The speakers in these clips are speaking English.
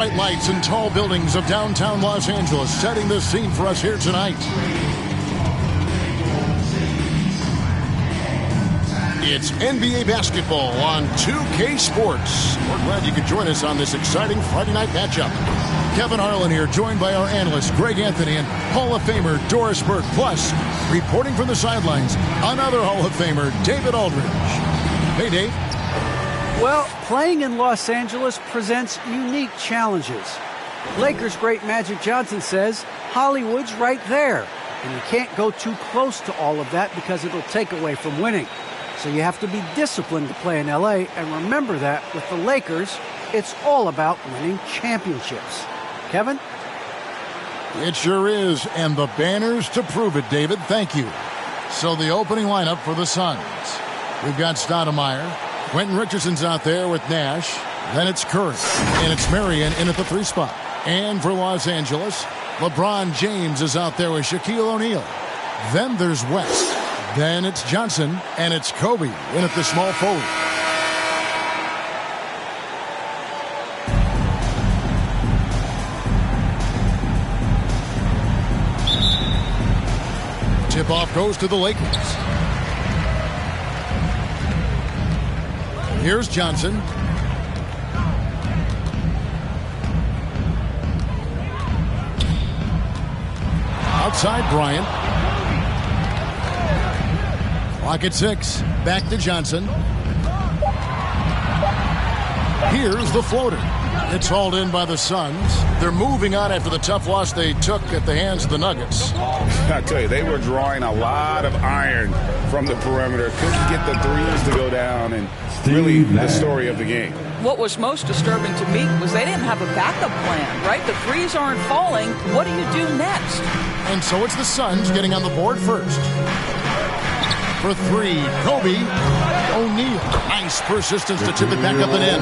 Bright lights and tall buildings of downtown Los Angeles setting the scene for us here tonight. It's NBA basketball on 2K Sports. We're glad you could join us on this exciting Friday night matchup. Kevin Harlan here, joined by our analyst Greg Anthony and Hall of Famer Doris Burke. Plus, reporting from the sidelines, another Hall of Famer, David Aldridge. Hey, Dave. Well, playing in Los Angeles presents unique challenges. Lakers great Magic Johnson says Hollywood's right there, and you can't go too close to all of that because it'll take away from winning. So you have to be disciplined to play in LA, and remember that with the Lakers, it's all about winning championships. Kevin? It sure is, and the banners to prove it, David. Thank you. So the opening lineup for the Suns. We've got Stoudemire. Quentin Richardson's out there with Nash. Then it's Curry. And it's Marion in at the 3 spot. And for Los Angeles, LeBron James is out there with Shaquille O'Neal. Then there's West. Then it's Johnson. And it's Kobe in at the small forward. Tip-off goes to the Lakers. Here's Johnson. Outside Bryant. Clock at 6. Back to Johnson. Here's the floater. It's hauled in by the Suns. They're moving on after the tough loss they took at the hands of the Nuggets. I tell you, they were drawing a lot of iron from the perimeter. Couldn't get the threes to go down, and really the story of the game. What was most disturbing to me was they didn't have a backup plan, right? The threes aren't falling. What do you do next? And so it's the Suns getting on the board first. For 3, Kobe. O'Neal. Nice persistence to tip it back up and in.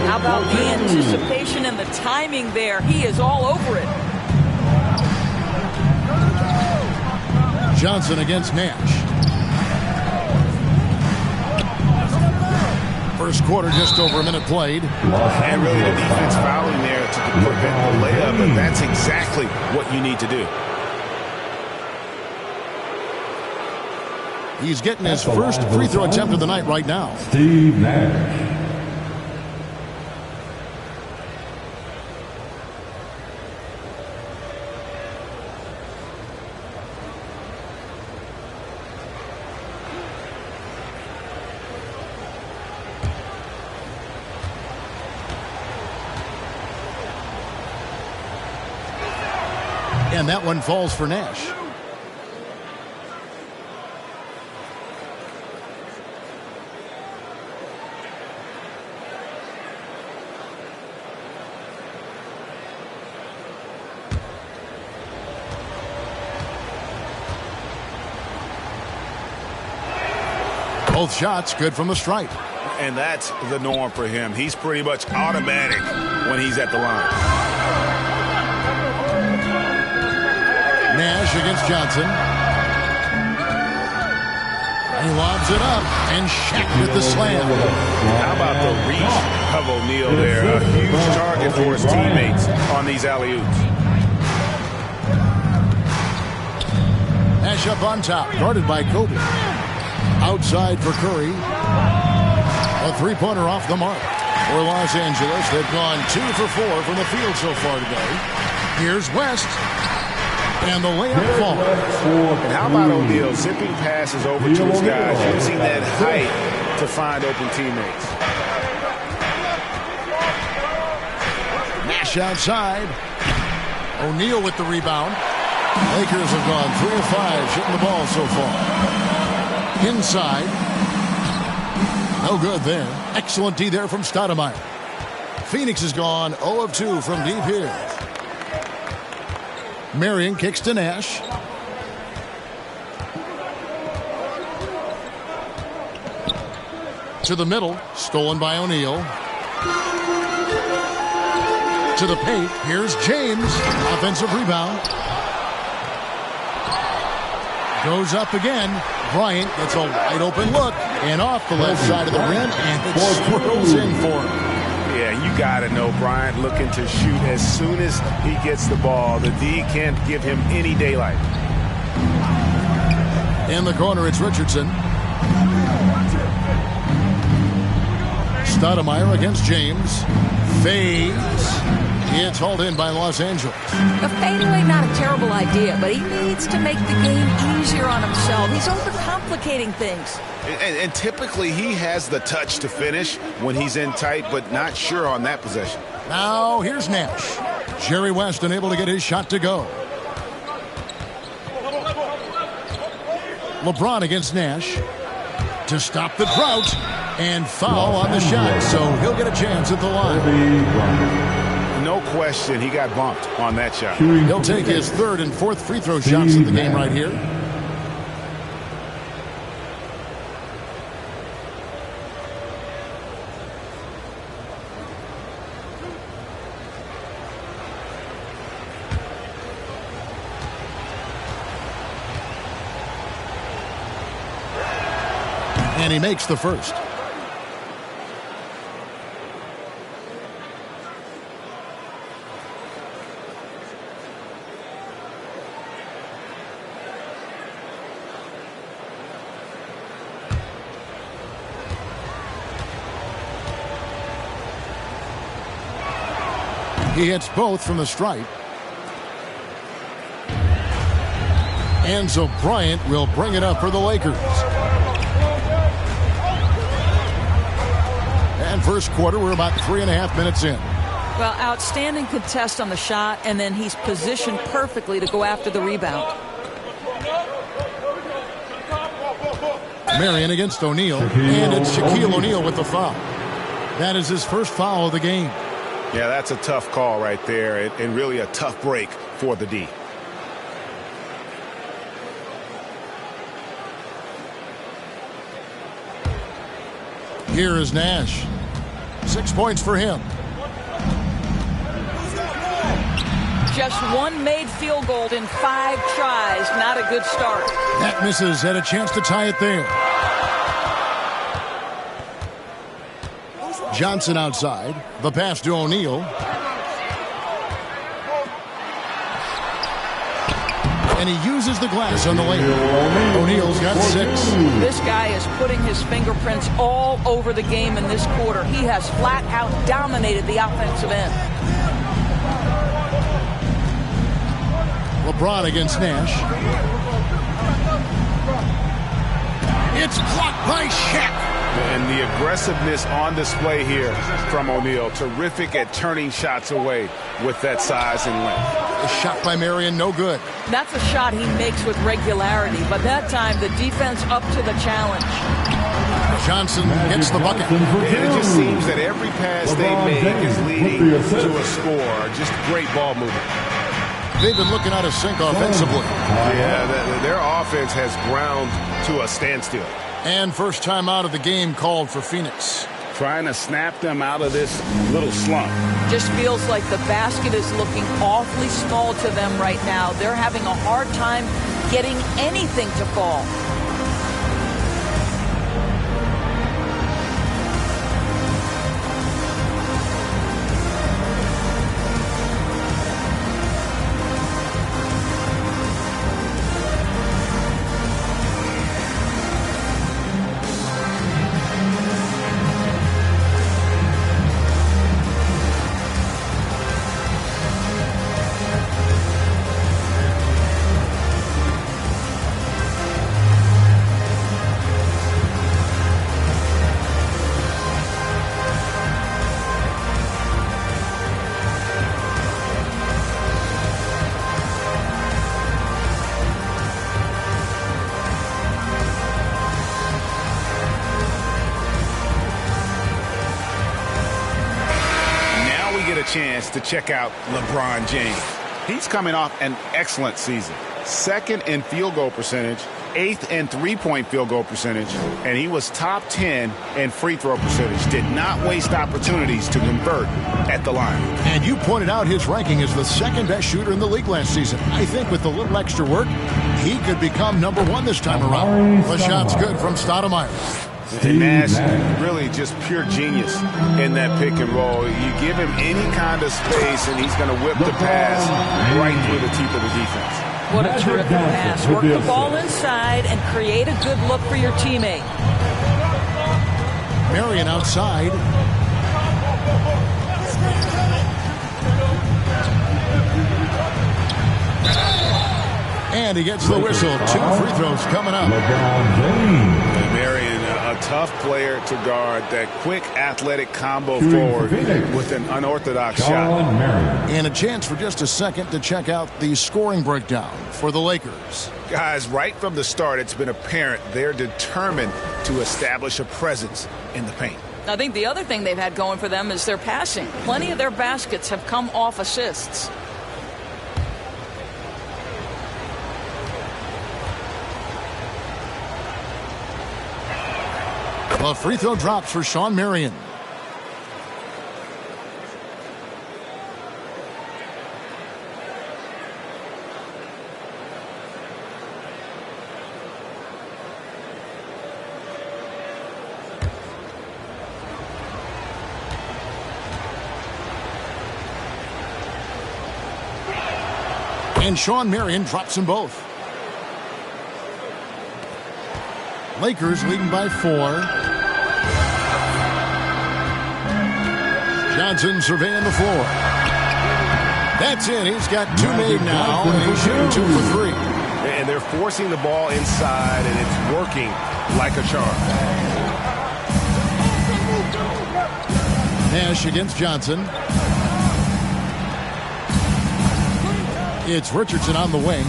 How about the anticipation and the timing there? He is all over it. Johnson against Nash. First quarter, just over a minute played. And really the defense fouling there to prevent the layup, and that's exactly what you need to do. He's getting his first free throw attempt of the night right now. Steve Nash. And that one falls for Nash. Both shots good from the stripe. And that's the norm for him. He's pretty much automatic when he's at the line. Nash against Johnson. He lobs it up, and Shaq with the slam. How about the reach of O'Neal there? A huge target for his teammates on these alley-oops. Nash up on top, guarded by Kobe. Outside for Curry. A three-pointer off the mark. For Los Angeles, they've gone 2 for 4 from the field so far today. Here's West. And the layup falls. And how about O'Neal zipping passes over to his guys, using that height to find open teammates. Nash outside. O'Neal with the rebound. Lakers have gone 3 of 5 shooting the ball so far. Inside. No good there. Excellent D there from Stoudemire. Phoenix has gone 0 of 2 from deep here. Marion kicks to Nash. To the middle. Stolen by O'Neal. To the paint. Here's James. Offensive rebound. Goes up again. Bryant gets a wide open look. And off the left side of the rim. And it swirls in for him. Yeah, you got to know Bryant looking to shoot as soon as he gets the ball. The D can't give him any daylight. In the corner, it's Richardson. Stoudemire against James. Fades. It's hauled in by Los Angeles. A fadeaway, not a terrible idea, but he needs to make the game easier on himself. He's overcomplicating things. And typically he has the touch to finish when he's in tight, but not sure on that possession. Now here's Nash. Jerry West unable to get his shot to go. LeBron against Nash to stop the drought, and foul on the shot, so he'll get a chance at the line. No question, he got bumped on that shot. He'll take his third and fourth free throw shots of the game right here. And he makes the first. He hits both from the stripe. And so Bryant will bring it up for the Lakers. And first quarter, we're about 3.5 minutes in. Well, outstanding contest on the shot, and then he's positioned perfectly to go after the rebound. Marion against O'Neal, and it's Shaquille O'Neal with the foul. That is his first foul of the game. Yeah, that's a tough call right there, and really a tough break for the D. Here is Nash. 6 points for him. Just one made field goal in 5 tries. Not a good start. That misses. Had a chance to tie it there. Johnson outside. The pass to O'Neal. And he uses the glass on the lane. O'Neal's got 6. This guy is putting his fingerprints all over the game in this quarter. He has flat out dominated the offensive end. LeBron against Nash. It's blocked by Shaq. And the aggressiveness on display here from O'Neal. Terrific at turning shots away with that size and length. A shot by Marion, no good. That's a shot he makes with regularity, but that time the defense up to the challenge. Johnson gets the bucket. And it just seems that every pass they make is leading to a score. Just great ball movement. They've been looking out of sync offensively. Yeah, their offense has ground to a standstill. And first time out of the game called for Phoenix. Trying to snap them out of this little slump. Just feels like the basket is looking awfully small to them right now. They're having a hard time getting anything to fall. Chance to check out LeBron James. He's coming off an excellent season. 2nd in field goal percentage, 8th in three-point field goal percentage, and he was top 10 in free throw percentage. Did not waste opportunities to convert at the line. And you pointed out his ranking as the 2nd best shooter in the league last season. I think with a little extra work, he could become #1 this time around. The shot's good from Stoudemire. And Nash really just pure genius in that pick and roll. You give him any kind of space, and he's going to whip the pass right through the teeth of the defense. What a terrific pass. Work the ball inside and create a good look for your teammate. Marion outside. And he gets the whistle. 2 free throws coming up. Marion, a tough player to guard. That quick athletic combo forward with an unorthodox shot. And a chance for just a second to check out the scoring breakdown for the Lakers. Guys, right from the start, it's been apparent they're determined to establish a presence in the paint. I think the other thing they've had going for them is their passing. Plenty of their baskets have come off assists. A free throw drops for Shawn Marion. And Shawn Marion drops them both. Lakers leading by 4. Johnson surveying the floor. That's in. He's got 2 made now, and he's shooting 2 for 3. And they're forcing the ball inside, and it's working like a charm. Nash against Johnson. It's Richardson on the wing.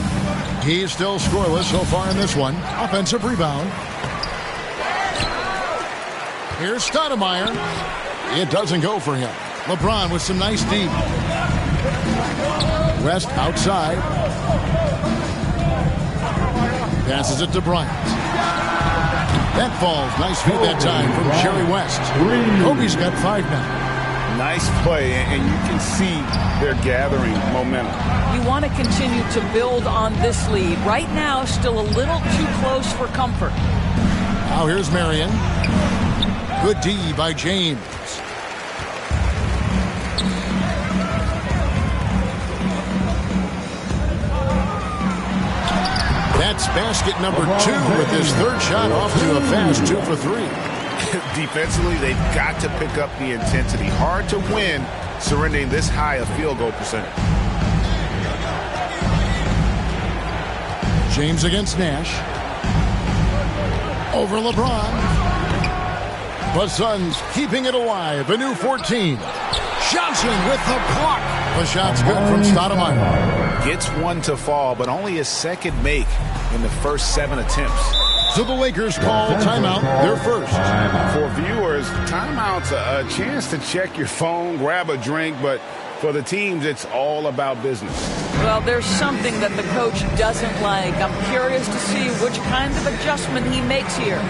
He's still scoreless so far in this one. Offensive rebound. Here's Stoudemire. It doesn't go for him. LeBron with some nice deep. West outside. Passes it to Bryant. That falls. Nice feed that time from Jerry West. Kobe's got 5 now. Nice play, and you can see they're gathering momentum. You want to continue to build on this lead. Right now, still a little too close for comfort. Now here's Marion. Good D by James. That's basket number 2 with his 3rd shot off to a fast 2 for 3. Defensively, they've got to pick up the intensity. Hard to win surrendering this high a field goal percentage. James against Nash. Over LeBron. The Suns keeping it alive. A new 14. Johnson with the block. The shot's good from Stoudemire. Gets one to fall, but only his second make in the first 7 attempts. So the Lakers call timeout, their first. For viewers, timeout's a chance to check your phone, grab a drink, but for the teams, it's all about business. Well, there's something that the coach doesn't like. I'm curious to see which kind of adjustment he makes here.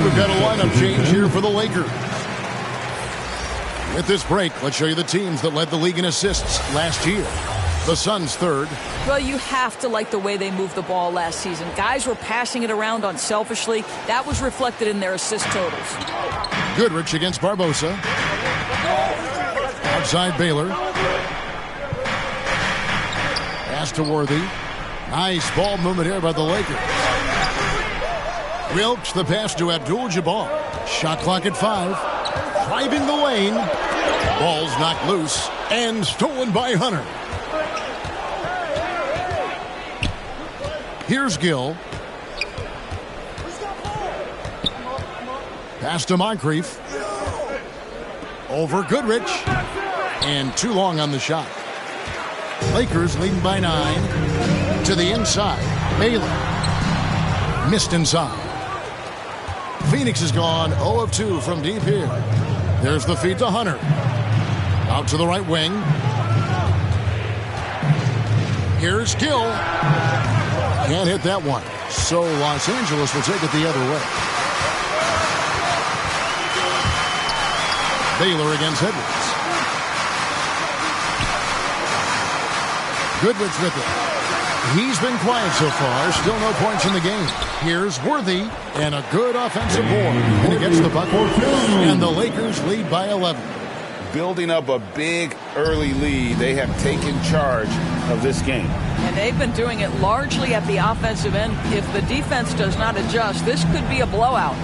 We've got a lineup change here for the Lakers. With this break, let's show you the teams that led the league in assists last year. The Suns 3rd. Well, you have to like the way they moved the ball last season. Guys were passing it around unselfishly. That was reflected in their assist totals. Goodrich against Barbosa. Outside Baylor. Pass to Worthy. Nice ball movement here by the Lakers. Wilkes, the pass to Abdul-Jabbar. Shot clock at 5. Driving the lane. Ball's knocked loose and stolen by Hunter. Here's Gill. Pass to Moncrief. Over Goodrich. And too long on the shot. Lakers leading by 9. To the inside. Baylor. Missed inside. Phoenix has gone 0 of 2 from deep here. There's the feed to Hunter. Out to the right wing. Here's Gill. Can't hit that one. So Los Angeles will take it the other way. Baylor against Edwards. Goodrich with it. He's been quiet so far. Still no points in the game. Here's Worthy. And a good offensive board. And he gets the bucket. And the Lakers lead by 11. Building up a big early lead. They have taken charge of this game. And they've been doing it largely at the offensive end. If the defense does not adjust, this could be a blowout.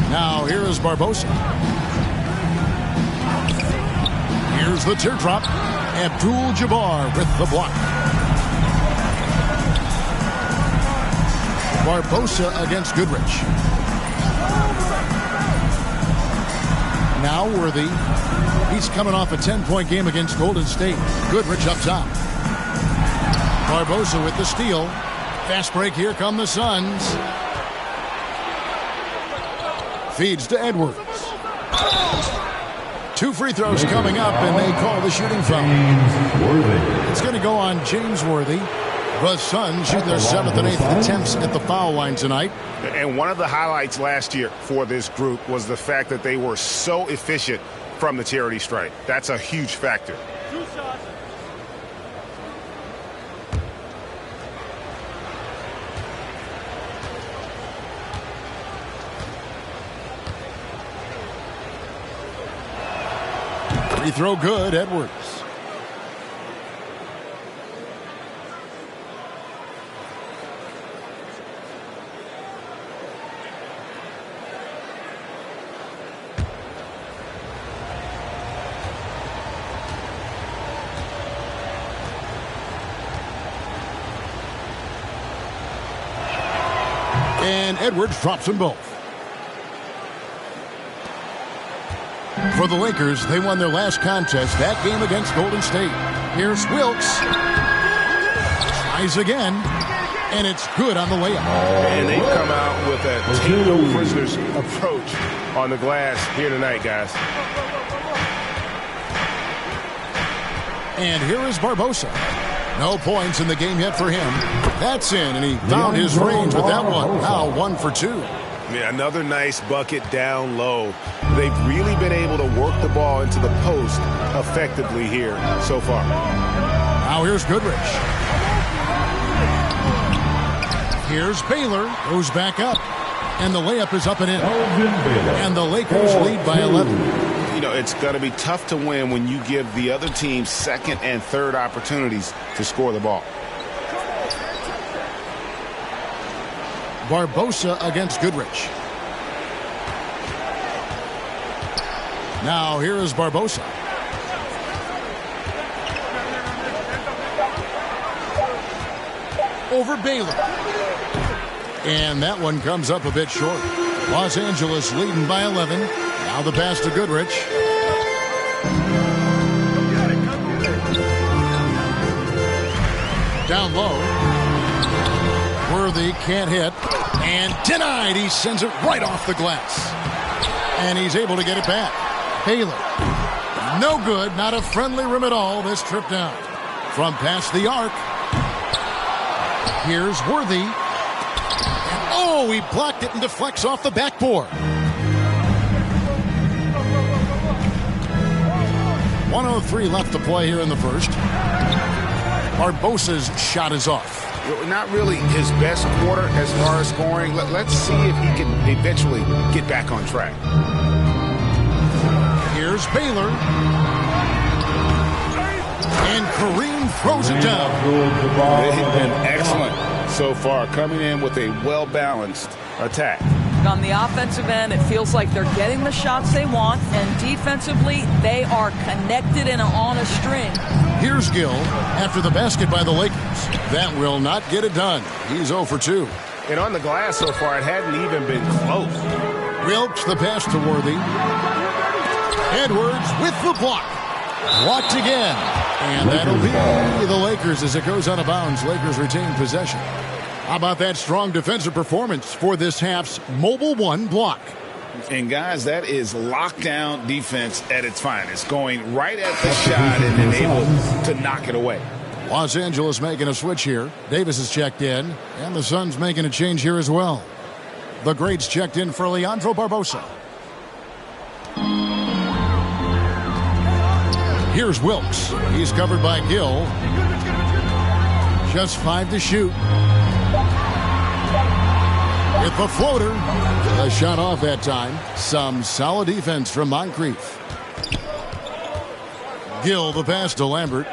Now here is Barbosa. Here's the teardrop. Abdul-Jabbar with the block. Barbosa against Goodrich. Now Worthy. He's coming off a 10-point game against Golden State. Goodrich up top. Barbosa with the steal. Fast break. Here come the Suns. Feeds to Edwards. 2 free throws coming up, and they call the shooting foul. It's going to go on James Worthy. The Suns shoot their 7th and 8th attempts at the foul line tonight. And one of the highlights last year for this group was the fact that they were so efficient from the charity stripe. That's a huge factor. 2 shots. Free throw good, Edwards. And Edwards drops them both. For the Lakers, they won their last contest, that game against Golden State. Here's Wilkes. Tries again, and it's good on the layup. And they've come out with a take no prisoners approach on the glass here tonight, guys. And here is Barbosa. No points in the game yet for him. That's in, and he found his range with that one. Now 1 for 2. Yeah, another nice bucket down low. They've really been able to work the ball into the post effectively here so far. Now here's Goodrich. Here's Baylor. Goes back up. And the layup is up and in. And the Lakers lead by 11. You know, it's going to be tough to win when you give the other team second and third opportunities to score the ball. Barbosa against Goodrich. Now here is Barbosa. Over Baylor. And that one comes up a bit short. Los Angeles leading by 11. Now the pass to Goodrich. Down low. Worthy can't hit. And denied. He sends it right off the glass. And he's able to get it back. Baylor. No good. Not a friendly rim at all this trip down. From past the arc. Here's Worthy. And oh, he blocked it and deflects off the backboard. 1:03 left to play here in the first. Barbosa's shot is off. Not really his best quarter as far as scoring. Let's see if he can eventually get back on track. Here's Baylor. And Kareem throws it down. They've been excellent so far, coming in with a well-balanced attack. On the offensive end, it feels like they're getting the shots they want, and defensively, they are connected and on a string. Here's Gill after the basket by the Lakers. That will not get it done. He's 0 for 2. And on the glass so far, it hadn't even been close. Wilkes the pass to Worthy. Edwards with the block. Blocked again. And that'll be the Lakers as it goes out of bounds. Lakers retain possession. How about that strong defensive performance for this half's Mobile One block? And, guys, that is lockdown defense at its finest, going right at the shot and then able to knock it away. Los Angeles making a switch here. Davis is checked in, and the Suns making a change here as well. The greats checked in for Leandro Barbosa. Here's Wilkes. He's covered by Gill. Just 5 to shoot. With the floater. A shot off that time. Some solid defense from Moncrief. Gill the pass to Lambert.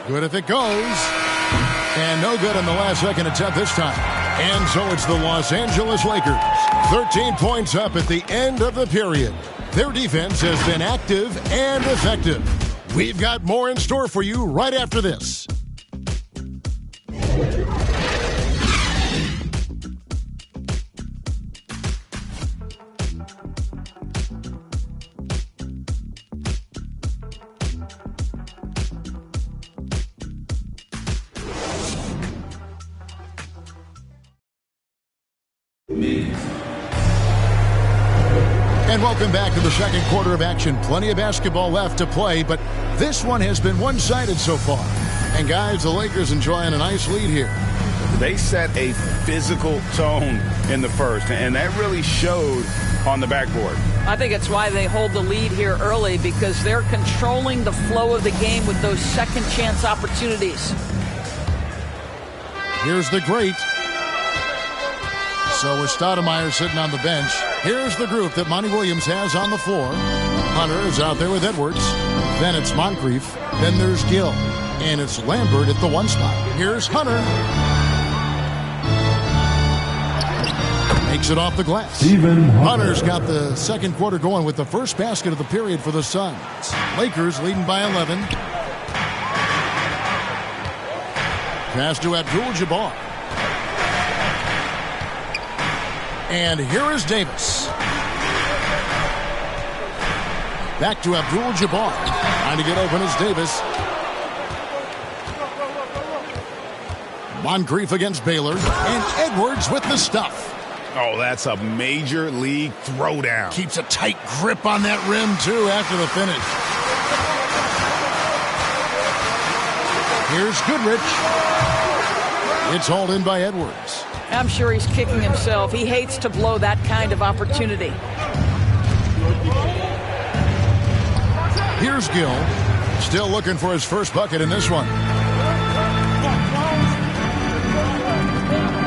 Good if it goes. And no good on the last second attempt this time. And so it's the Los Angeles Lakers. 13 points up at the end of the period. Their defense has been active and effective. We've got more in store for you right after this. And welcome back to the second quarter of action. Plenty of basketball left to play, but this one has been one-sided so far. And guys, the Lakers enjoying a nice lead here. They set a physical tone in the first, and that really showed on the backboard. I think it's why they hold the lead here early, because they're controlling the flow of the game with those second chance opportunities. Here's the great. So with Stoudemire sitting on the bench, here's the group that Monty Williams has on the floor. Hunter is out there with Edwards. Then it's Moncrief. Then there's Gill. And it's Lambert at the 1 spot. Here's Hunter. Makes it off the glass. Hunter's got the second quarter going with the first basket of the period for the Suns. Lakers leading by 11. Pass to Abdul-Jabbar. And here is Davis. Back to Abdul-Jabbar. Trying to get open is Davis. Moncrief against Baylor. And Edwards with the stuff. Oh, that's a major league throwdown. Keeps a tight grip on that rim, too, after the finish. Here's Goodrich. It's hauled in by Edwards. I'm sure he's kicking himself. He hates to blow that kind of opportunity. Here's Gill. Still looking for his first bucket in this one.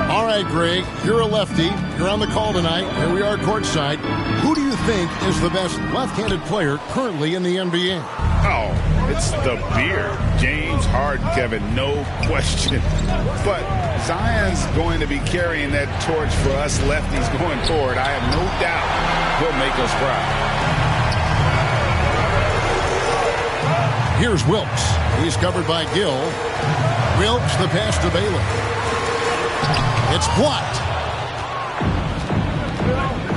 All right, Greg, you're a lefty. You're on the call tonight. Here we are courtside. Who do you think is the best left-handed player currently in the NBA? Oh, it's the beard. James Harden, Kevin, no question. But Zion's going to be carrying that torch for us lefties going forward. I have no doubt he'll make us proud. Here's Wilkes. He's covered by Gill. Wilkes the pass to Baylor. It's blocked.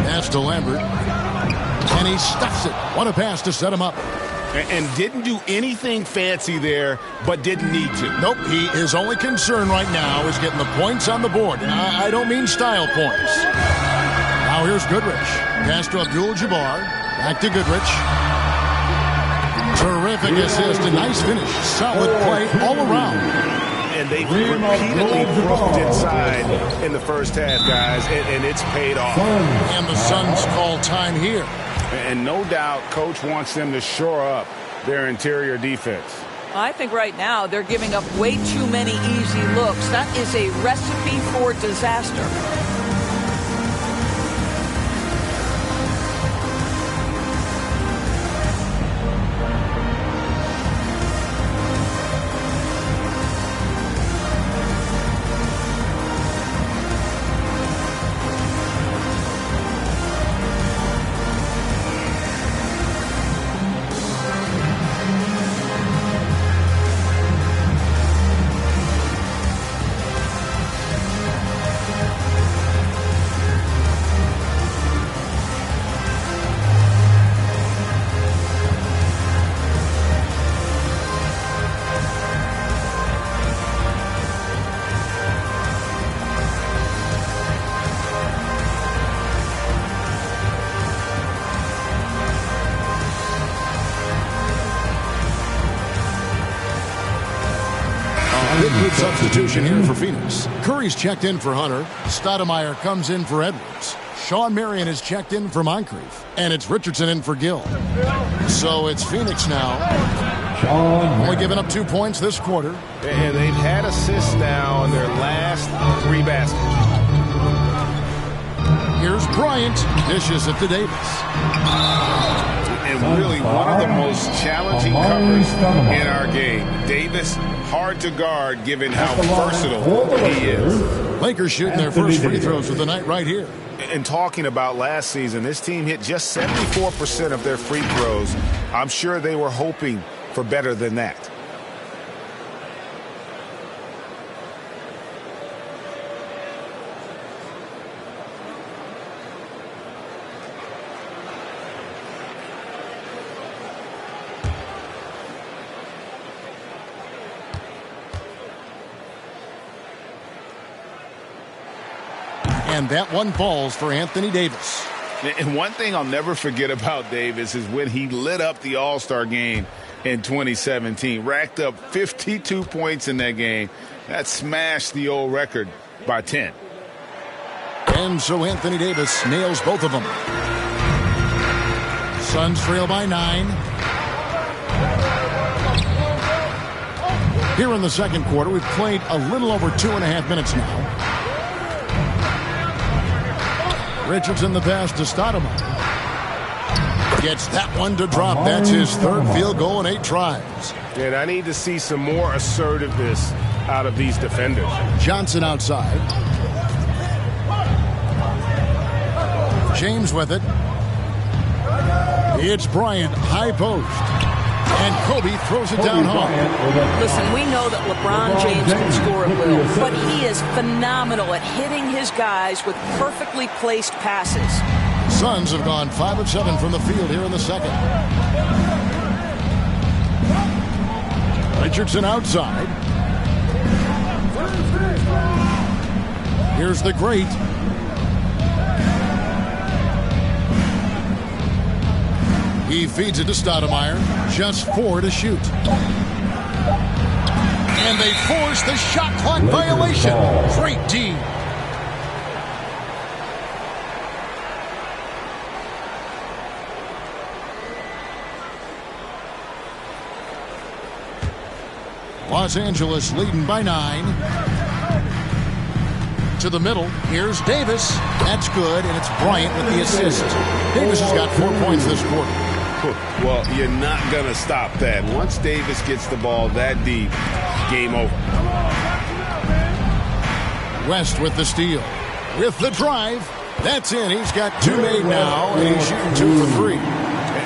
Pass to Lambert. And he stuffs it. What a pass to set him up. And didn't do anything fancy there, but didn't need to. Nope, his only concern right now is getting the points on the board. And I don't mean style points. Now here's Goodrich. Pass to Abdul-Jabbar. Back to Goodrich. Terrific assist. A nice finish. Solid play all around. And they repeatedly broke inside in the first half, guys, and it's paid off. And the Suns call time here. And no doubt Coach wants them to shore up their interior defense. I think right now they're giving up way too many easy looks. That is a recipe for disaster. substitution here for Phoenix. Curry's checked in for Hunter. Stoudemire comes in for Edwards. Shawn Marion is checked in for Moncrief. And it's Richardson in for Gill. So it's Phoenix now. Only giving up 2 points this quarter. And they've had assists now in their last 3 baskets. Here's Bryant. Dishes it to Davis. And really one of the most challenging covers in our game. Davis, hard to guard given how versatile he is. Lakers shooting their first free throws of the night right here. And talking about last season, this team hit just 74% of their free throws. I'm sure they were hoping for better than that. And that one falls for Anthony Davis. And one thing I'll never forget about Davis is when he lit up the All-Star game in 2017. Racked up 52 points in that game. That smashed the old record by 10. And so Anthony Davis nails both of them. Suns trail by 9. Here in the second quarter, we've played a little over 2.5 minutes now. Richardson the pass to Stoudemire. Gets that one to drop. That's his third field goal in 8 tries. And I need to see some more assertiveness out of these defenders. Johnson outside. James with it. It's Bryant, high post. And Kobe throws it down hard. Listen, we know that LeBron James can score at will, but he is phenomenal at hitting his guys with perfectly placed passes. Suns have gone 5 of 7 from the field here in the second. Richardson outside. Here's the great. He feeds it to Stoudemire. Just 4 to shoot. And they force the shot clock violation. Great D. Los Angeles leading by 9. To the middle. Here's Davis. That's good, and it's Bryant with the assist. Davis has got 4 points this quarter. Well, you're not going to stop that. Once Davis gets the ball that deep, game over. West with the steal. With the drive. That's in. He's got 2 made now, and he's shooting 2 for 3.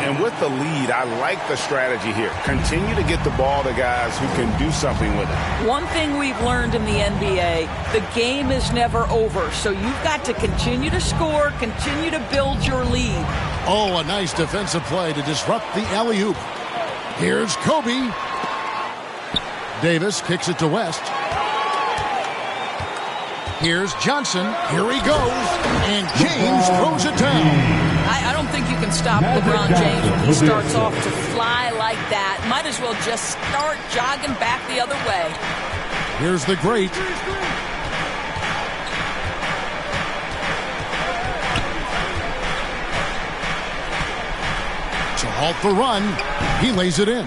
And with the lead, I like the strategy here. Continue to get the ball to guys who can do something with it. One thing we've learned in the NBA, the game is never over. So you've got to continue to score, continue to build your lead. Oh, a nice defensive play to disrupt the alley-oop. Here's Kobe. Davis kicks it to West. Here's Johnson. Here he goes. And James throws it down. I don't think you can stop LeBron James when he starts off to fly like that. Might as well just start jogging back the other way. Here's the great. To halt the run, he lays it in.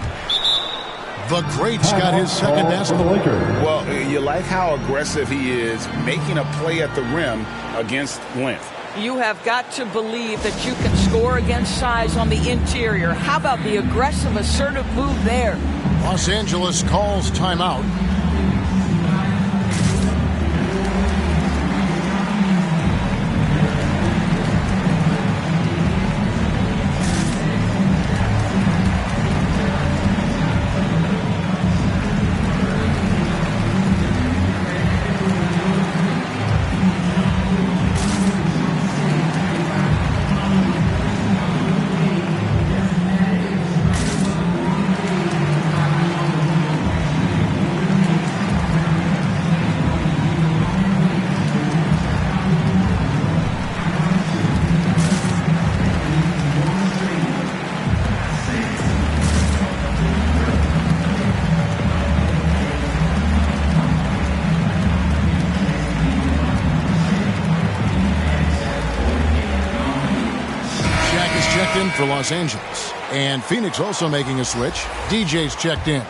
The great's got his second basket. Well, you like how aggressive he is making a play at the rim against length. You have got to believe that you can score against size on the interior. How about the aggressive, assertive move there? Los Angeles calls timeout. in for Los Angeles. And Phoenix also making a switch. DJ's checked in.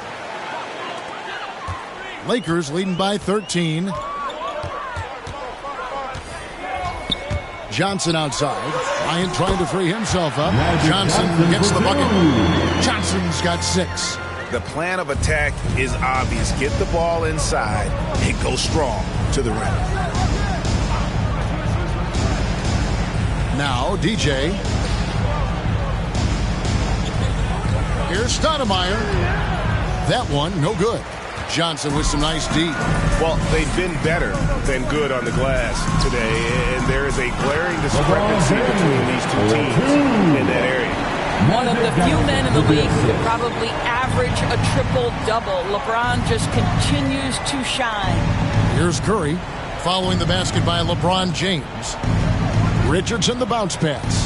Lakers leading by 13. Johnson outside. Bryant trying to free himself up. Johnson gets the bucket. Johnson's got 6. The plan of attack is obvious. Get the ball inside and go strong to the rim. Now DJ. Here's Stoudemire. That one, no good. Johnson with some nice D. Well, they've been better than good on the glass today, and there is a glaring discrepancy between these two teams in that area. One of the few men in the league who could probably average a triple-double. LeBron just continues to shine. Here's Curry following the basket by LeBron James. Richardson the bounce pass.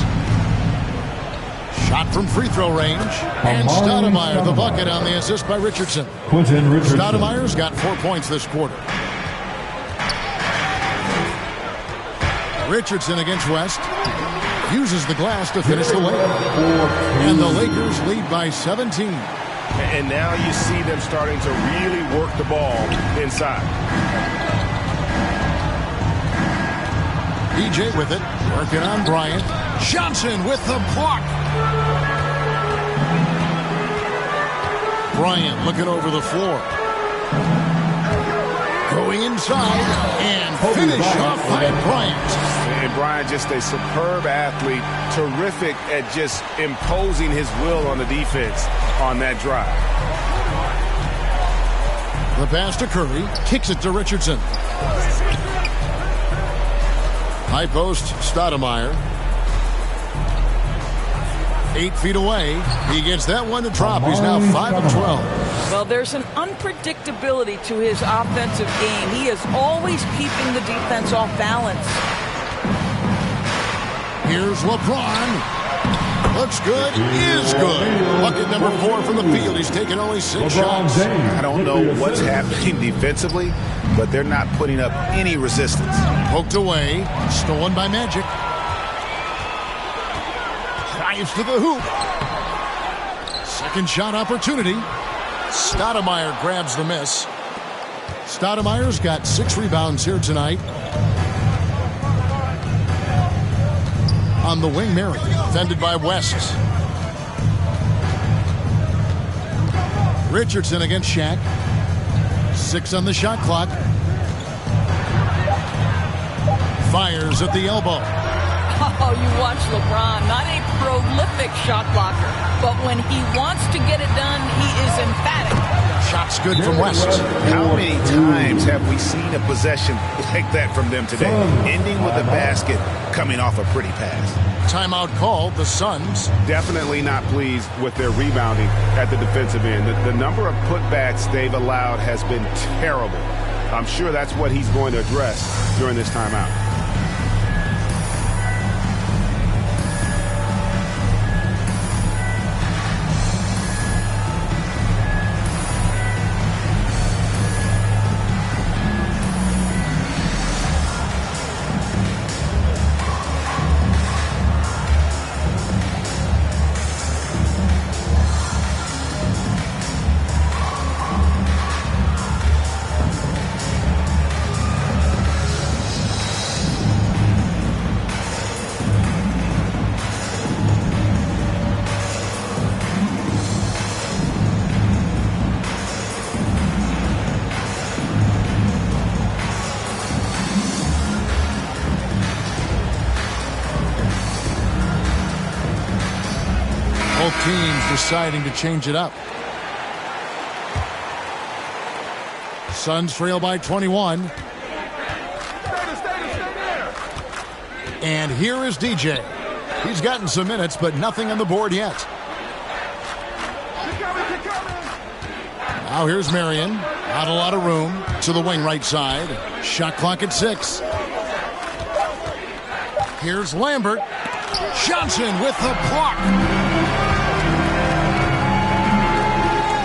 Shot from free throw range. And Stoudemire the bucket on the assist by Richardson. Stoudemire's got 4 points this quarter. Richardson against West. Uses the glass to finish the layup. And the Lakers lead by 17. And now you see them starting to really work the ball inside. DJ with it. Working on Bryant. Johnson with the block. Bryant looking over the floor. Going inside and finish off by Bryant. And Bryant just a superb athlete, terrific at just imposing his will on the defense on that drive. The pass to Curry, kicks it to Richardson. High post, Stoudemire. 8 feet away. He gets that one to drop. He's now 5 of 12. Well, there's an unpredictability to his offensive game. He is always keeping the defense off balance. Here's LeBron. Looks good. Is good. Bucket number 4 from the field. He's taken only 6 shots. I don't know what's happening defensively, but they're not putting up any resistance. Poked away. Stolen by Magic. Drives to the hoop. Second shot opportunity. Stoudemire grabs the miss. Stoudemire's got 6 rebounds here tonight. On the wing, Mary, defended by West. Richardson against Shaq. 6 on the shot clock. Fires at the elbow. Oh, you watch LeBron, not a prolific shot blocker, but when he wants to get it done, he is emphatic. Shots good from West. How many times have we seen a possession like that from them today? Ending with a basket, coming off a pretty pass. Timeout called, the Suns. Definitely not pleased with their rebounding at the defensive end. The number of putbacks they've allowed has been terrible. I'm sure that's what he's going to address during this timeout. Both teams deciding to change it up. Suns trail by 21. And here is DJ. He's gotten some minutes, but nothing on the board yet. Now here's Marion. Not a lot of room to the wing right side. Shot clock at 6. Here's Lambert. Johnson with the block.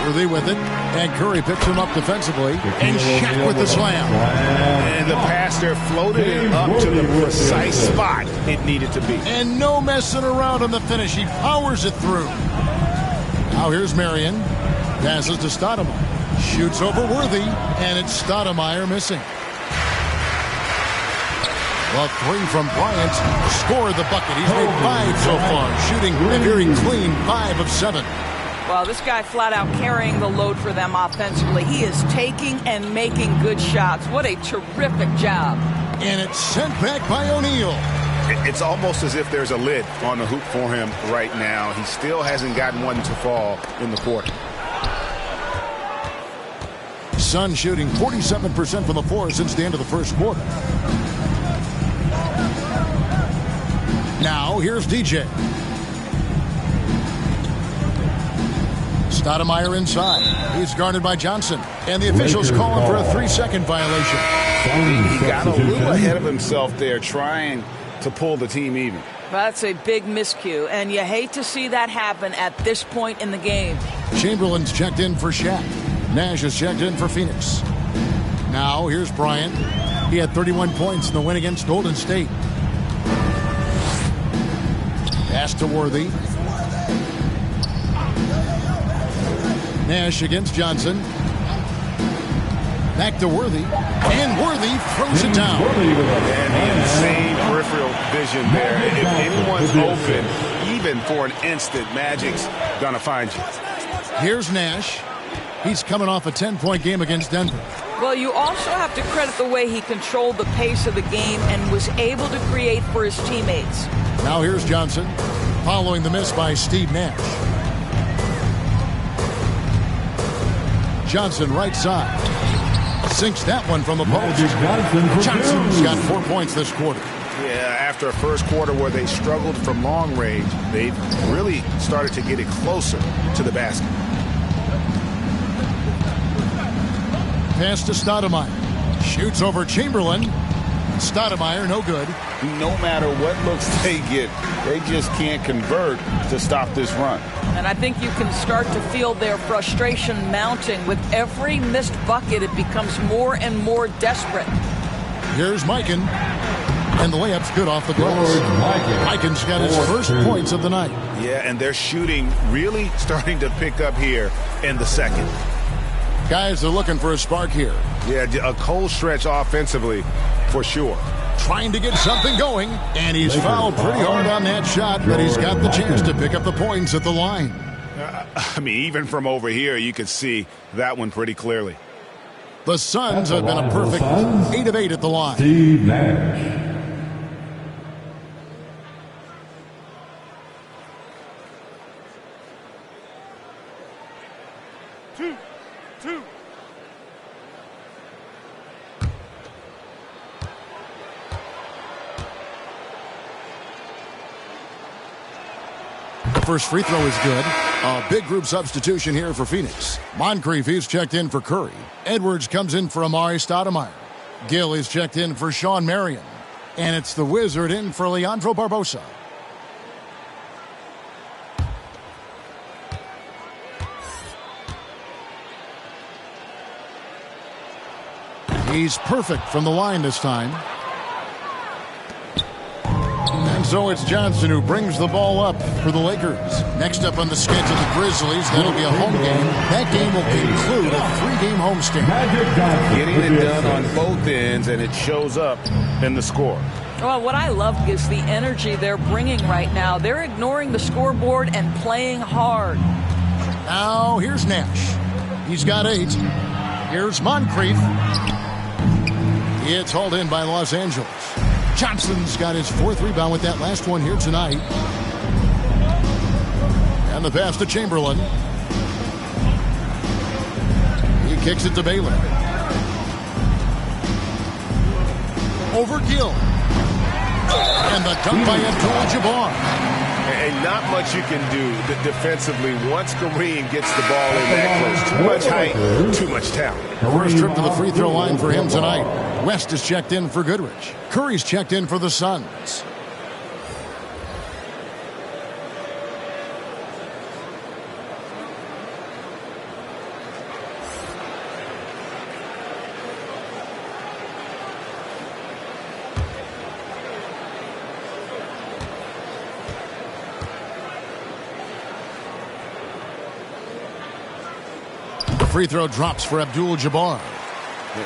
Worthy with it. And Curry picks him up defensively. And Shaq with the slam. And the pass Victor floated it up to the precise spot it needed to be. And no messing around on the finish. He powers it through. Now here's Marion. Passes to Stoudemire. Shoots over Worthy. And it's Stoudemire missing. Well, 3 from Bryant scored the bucket. He's made 5 so far, shooting a very clean 5 of 7. Well, this guy flat out carrying the load for them offensively. He is taking and making good shots. What a terrific job. And it's sent back by O'Neal. It's almost as if there's a lid on the hoop for him right now. He still hasn't gotten one to fall in the quarter. Sun shooting 47% from the floor since the end of the first quarter. Now, here's DJ. Stoudemire inside. He's guarded by Johnson. And the officials call him for a 3-second violation. He got a little ahead of himself there trying to pull the team even. That's a big miscue, and you hate to see that happen at this point in the game. Chamberlain's checked in for Shaq. Nash is checked in for Phoenix. Now, here's Bryant. He had 31 points in the win against Golden State. Pass to Worthy. Nash against Johnson. Back to Worthy. And Worthy throws it down. And the insane peripheral vision there. If anyone's open, even for an instant, Magic's gonna find you. Here's Nash. He's coming off a 10-point game against Denver. Well, you also have to credit the way he controlled the pace of the game and was able to create for his teammates. Now here's Johnson, following the miss by Steve Nash. Johnson right side. Sinks that one from the post. Johnson's got 4 points this quarter. Yeah, after a first quarter where they struggled from long range, they really started to get it closer to the basket. Pass to Stoudemire. Shoots over Chamberlain. Stoudemire, no good. No matter what looks they get, they just can't convert to stop this run. And I think you can start to feel their frustration mounting. With every missed bucket, it becomes more and more desperate. Here's Mikan. And the layup's good off the glass. Mikan's got his first points of the night. Yeah, and their shooting really starting to pick up here in the second. Guys are looking for a spark here. Yeah, a cold stretch offensively for sure. Trying to get something going, and he's fouled pretty hard on that shot, but he's got the chance to pick up the points at the line. I mean, even from over here, you could see that one pretty clearly. The Suns have been a perfect 8 of 8 at the line. Steve Nash. First free throw is good. A big group substitution here for Phoenix. Moncrief is checked in for Curry. Edwards comes in for Amari Stoudemire. Gill is checked in for Sean Marion. And it's the Wizard in for Leandro Barbosa. He's perfect from the line this time. And so it's Johnson who brings the ball up for the Lakers. Next up on the schedule, the Grizzlies. That'll be a home game. That game will conclude a 3-game homestand. Getting it done on both ends, and it shows up in the score. Well, what I love is the energy they're bringing right now. They're ignoring the scoreboard and playing hard. Now, here's Nash. He's got 8. Here's Moncrief. It's hauled in by Los Angeles. Johnson's got his 4th rebound with that last one here tonight. And the pass to Chamberlain. He kicks it to Baylor. Over Gill. And the dunk by Abdul-Jabbar. And not much you can do defensively once Kareem gets the ball in that close. Too much height, too much talent. First trip to the free throw line for him tonight. West is checked in for Goodrich. Curry's checked in for the Suns. free throw drops for Abdul-Jabbar.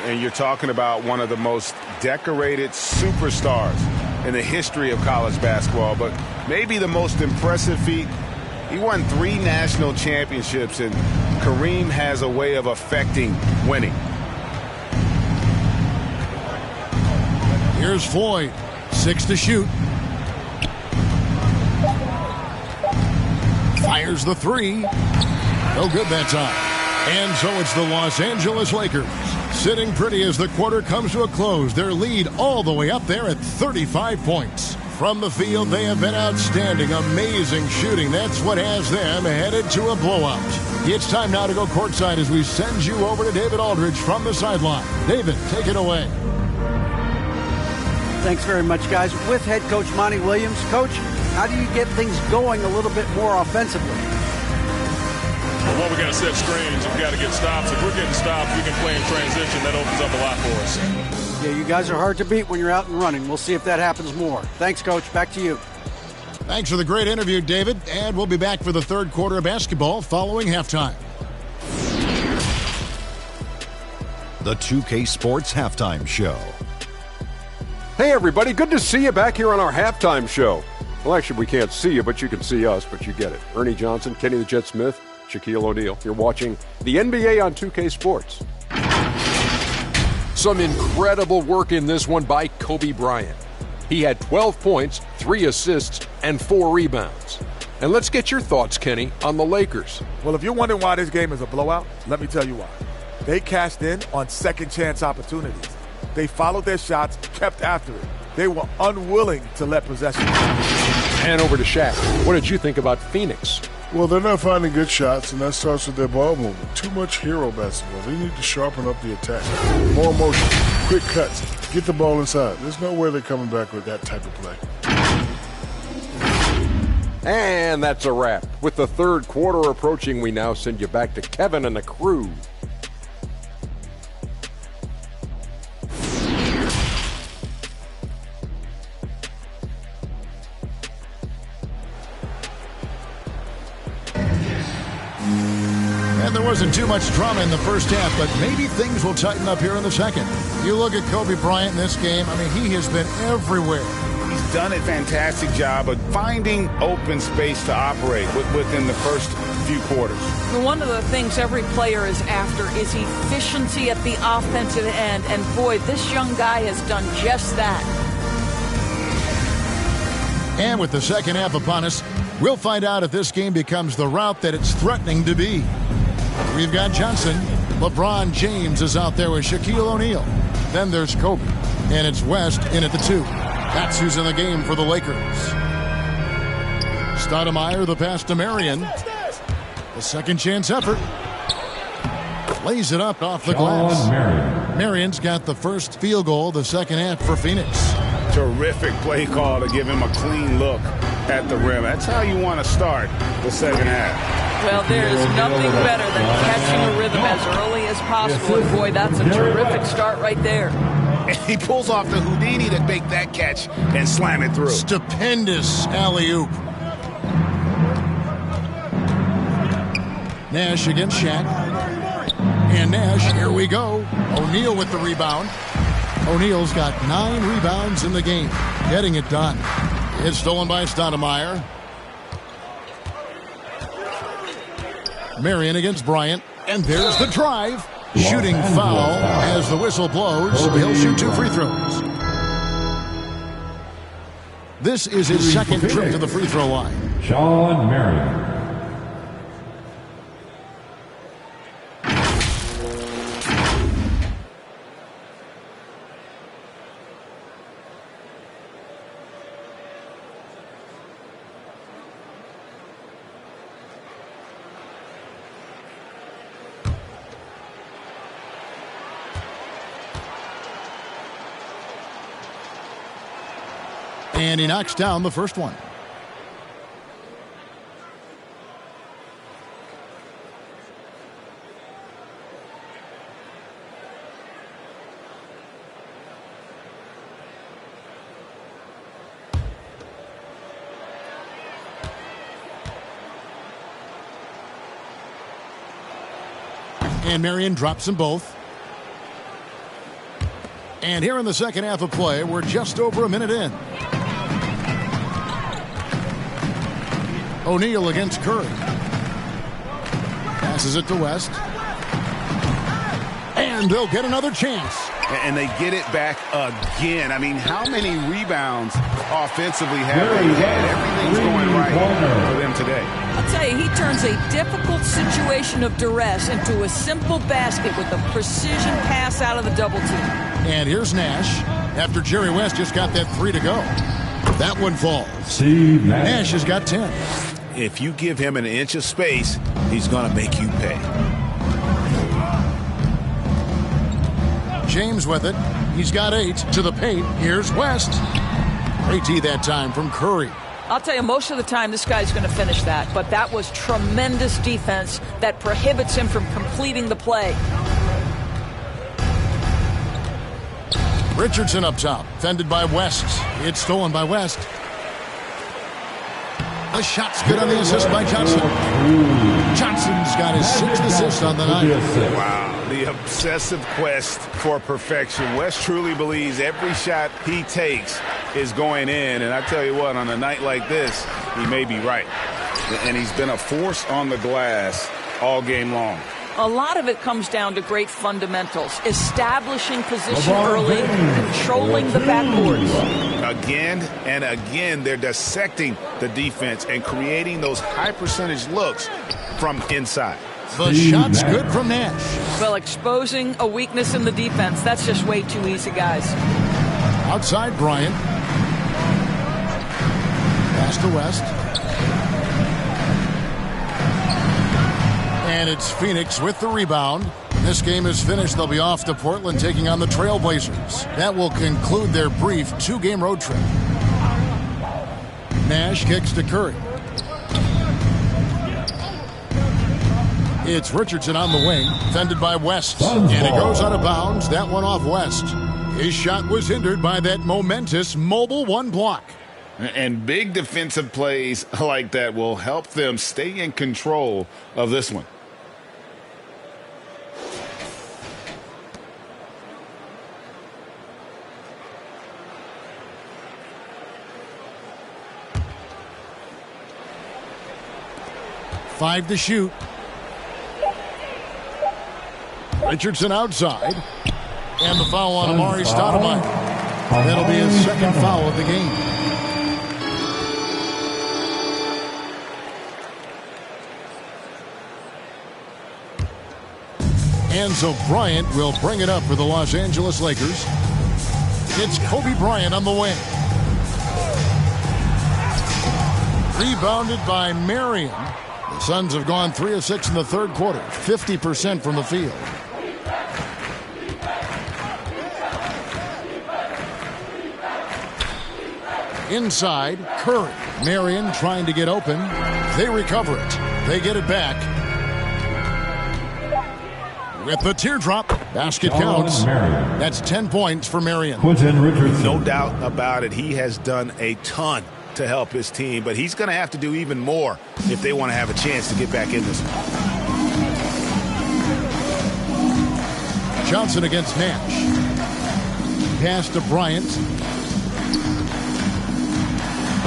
And you're talking about one of the most decorated superstars in the history of college basketball, but maybe the most impressive feat. He won 3 national championships, and Kareem has a way of affecting winning. Here's Floyd, 6 to shoot. Fires the 3. No good that time. And so it's the Los Angeles Lakers sitting pretty as the quarter comes to a close. Their lead all the way up there at 35 points. From the field, they have been outstanding. Amazing shooting. That's what has them headed to a blowout. It's time now to go courtside as we send you over to David Aldridge from the sideline. David, take it away. Thanks very much, guys. With head coach Monty Williams. Coach, how do you get things going a little bit more offensively? Well, we got to set screens. We've got to get stops. If we're getting stops, we can play in transition. That opens up a lot for us. Yeah, you guys are hard to beat when you're out and running. We'll see if that happens more. Thanks, Coach. Back to you. Thanks for the great interview, David. And we'll be back for the third quarter of basketball following halftime. The 2K Sports Halftime Show. Hey, everybody. Good to see you back here on our halftime show. Well, actually, we can't see you, but you can see us, but you get it. Ernie Johnson, Kenny the Jet Smith, Shaquille O'Neal. You're watching the NBA on 2K Sports. Some incredible work in this one by Kobe Bryant. He had 12 points, 3 assists, and 4 rebounds. And let's get your thoughts, Kenny, on the Lakers. Well, if you're wondering why this game is a blowout, let me tell you why. They cashed in on second chance opportunities. They followed their shots, kept after it. They were unwilling to let possession. And over to Shaq. What did you think about Phoenix? Well, they're not finding good shots, and that starts with their ball movement. Too much hero basketball. They need to sharpen up the attack. More motion, quick cuts, get the ball inside. There's no way they're coming back with that type of play. And that's a wrap. With the third quarter approaching, we now send you back to Kevin and the crew. And there wasn't too much drama in the first half, but maybe things will tighten up here in the second. You look at Kobe Bryant in this game, I mean, he has been everywhere. He's done a fantastic job of finding open space to operate within the first few quarters. One of the things every player is after is efficiency at the offensive end, and boy, this young guy has done just that. And with the second half upon us, we'll find out if this game becomes the route that it's threatening to be. We've got Johnson. LeBron James is out there with Shaquille O'Neal. Then there's Kobe. And it's West in at the 2. That's who's in the game for the Lakers. Stoudemire, the pass to Marion. The second chance effort. Lays it up off the glass. Marion's got the first field goal the second half for Phoenix. Terrific play call to give him a clean look at the rim. That's how you want to start the second half. Well, there is nothing better than catching a rhythm as early as possible. And boy, that's a terrific start right there. And he pulls off the Houdini to make that catch and slam it through. Stupendous alley-oop. Nash against Shaq. And Nash, here we go. O'Neal with the rebound. O'Neal's got 9 rebounds in the game. Getting it done. It's stolen by Stoudemire. Marion against Bryant. And there's the drive. Shooting foul as the whistle blows. He'll shoot 2 free throws. This is his second trip to the free throw line. Shawn Marion. And he knocks down the first one. And Marion drops them both. And here in the second half of play, we're just over a minute in. O'Neal against Curry. Passes it to West. And they'll get another chance. And they get it back again. I mean, how many rebounds offensively have they had? Everything's going right for them today. I'll tell you, he turns a difficult situation of duress into a simple basket with a precision pass out of the double team. And here's Nash after Jerry West just got that 3 to go. That one falls. Steve Nash has got 10. If you give him an inch of space, he's going to make you pay. James with it. He's got 8 to the paint. Here's West. Great D that time from Curry. I'll tell you, most of the time this guy's going to finish that, but that was tremendous defense that prohibits him from completing the play. Richardson up top, fended by West. It's stolen by West. The shot's good on the assist by Johnson. Johnson's got his 6th assist on the night. Wow, the obsessive quest for perfection. West truly believes every shot he takes is going in. And I tell you what, on a night like this, he may be right. And he's been a force on the glass all game long. A lot of it comes down to great fundamentals, establishing position early, controlling the backboards. Again and again, they're dissecting the defense and creating those high percentage looks from inside. The shot's good from Nash. Well, exposing a weakness in the defense, that's just way too easy, guys. Outside Bryant. Pass to West. And it's Phoenix with the rebound. This game is finished. They'll be off to Portland taking on the Trailblazers. That will conclude their brief 2-game road trip. Nash kicks to Curry. It's Richardson on the wing, fended by West. And it goes out of bounds. That one off West. His shot was hindered by that momentous mobile 1 block. And big defensive plays like that will help them stay in control of this one. Five to shoot. Richardson outside. And the foul on Amari Stoudemire. That'll be his 2nd foul of the game. And so Bryant will bring it up for the Los Angeles Lakers. It's Kobe Bryant on the wing. Rebounded by Marion. The Suns have gone 3 of 6 in the 3rd quarter, 50% from the field. Inside, Curry. Marion trying to get open. They recover it. They get it back. With the teardrop, basket counts. That's 10 points for Marion. Quentin Richardson. No doubt about it. He has done a ton to help his team, but he's going to have to do even more if they want to have a chance to get back in this one. Johnson against Nash. Pass to Bryant.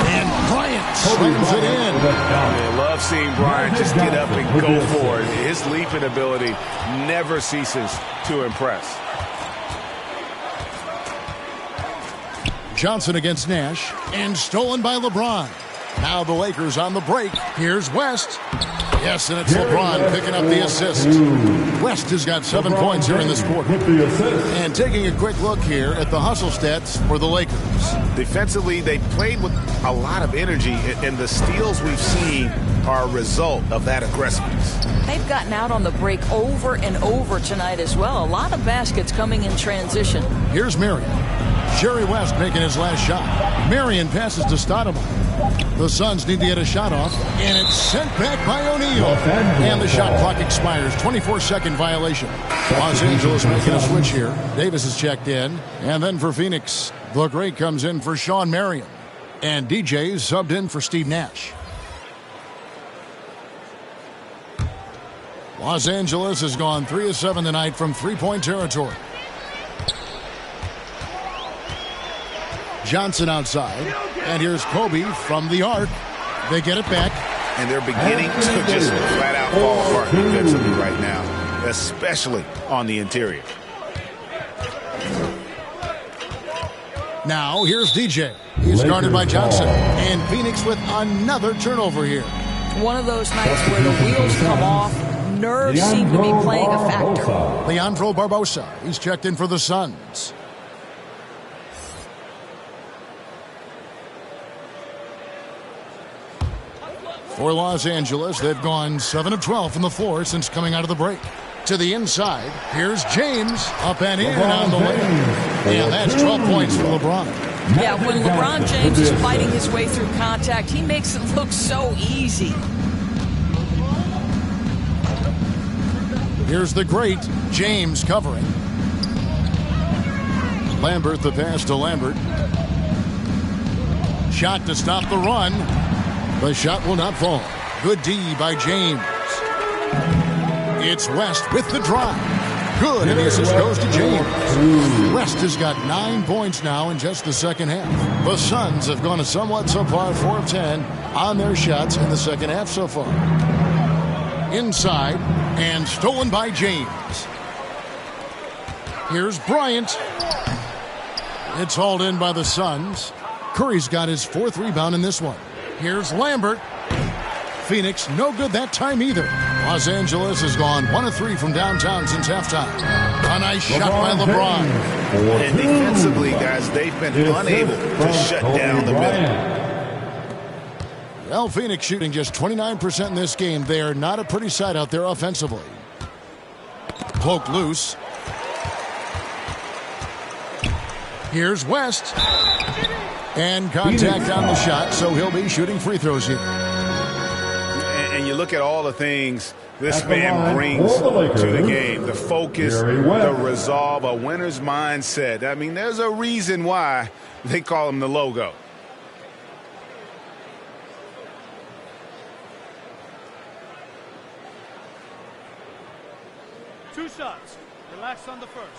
And Bryant slams it in. I love seeing Bryant just get up and go for it. His leaping ability never ceases to impress. Johnson against Nash. And stolen by LeBron. Now the Lakers on the break. Here's West. Yes, and it's LeBron picking up the assist. West has got 7 points here in this quarter. And taking a quick look here at the hustle stats for the Lakers. Defensively, they played with a lot of energy, and the steals we've seen are a result of that aggressiveness. They've gotten out on the break over and over tonight as well. A lot of baskets coming in transition. Here's Marion. Jerry West making his last shot. Marion passes to Stoudemire. The Suns need to get a shot off, and it's sent back by O'Neal. And the shot clock expires. 24-second violation. Los Angeles making a switch here. Davis is checked in. And then for Phoenix, the great comes in for Shawn Marion. And DJ subbed in for Steve Nash. Los Angeles has gone 3 of 7 tonight from three-point territory. Johnson outside. And here's Kobe from the arc. They get it back. And they're beginning to just flat out fall apart defensively right now, especially on the interior. Now here's DJ. He's guarded by Johnson. And Phoenix with another turnover here. One of those nights where the wheels come off, nerves seem to be playing a factor. Leandro Barbosa. He's checked in for the Suns. For Los Angeles, they've gone 7 of 12 from the floor since coming out of the break. To the inside, here's James, up and in on the way. And that's 12 points for LeBron. Yeah, when LeBron James is fighting his way through contact, he makes it look so easy. Here's the great James covering. Lambert, the pass to Lambert. Shot to stop the run. The shot will not fall. Good D by James. It's West with the drive. Good, and the assist goes to James. West has got 9 points now in just the second half. The Suns have gone a somewhat subpar 4 of 10 on their shots in the second half so far. Inside, and stolen by James. Here's Bryant. It's hauled in by the Suns. Curry's got his 4th rebound in this one. Here's Lambert. Phoenix, no good that time either. Los Angeles has gone 1 of 3 from downtown since halftime. A nice shot by LeBron. And defensively, guys, they've been unable to shut down the middle. Well, Phoenix shooting just 29% in this game. They are not a pretty sight out there offensively. Cloak loose. Here's West. And contact on the shot, so he'll be shooting free throws here. And you look at all the things this man brings to the game. The focus, the resolve, a winner's mindset. I mean, there's a reason why they call him the logo. Two shots. Relax on the first.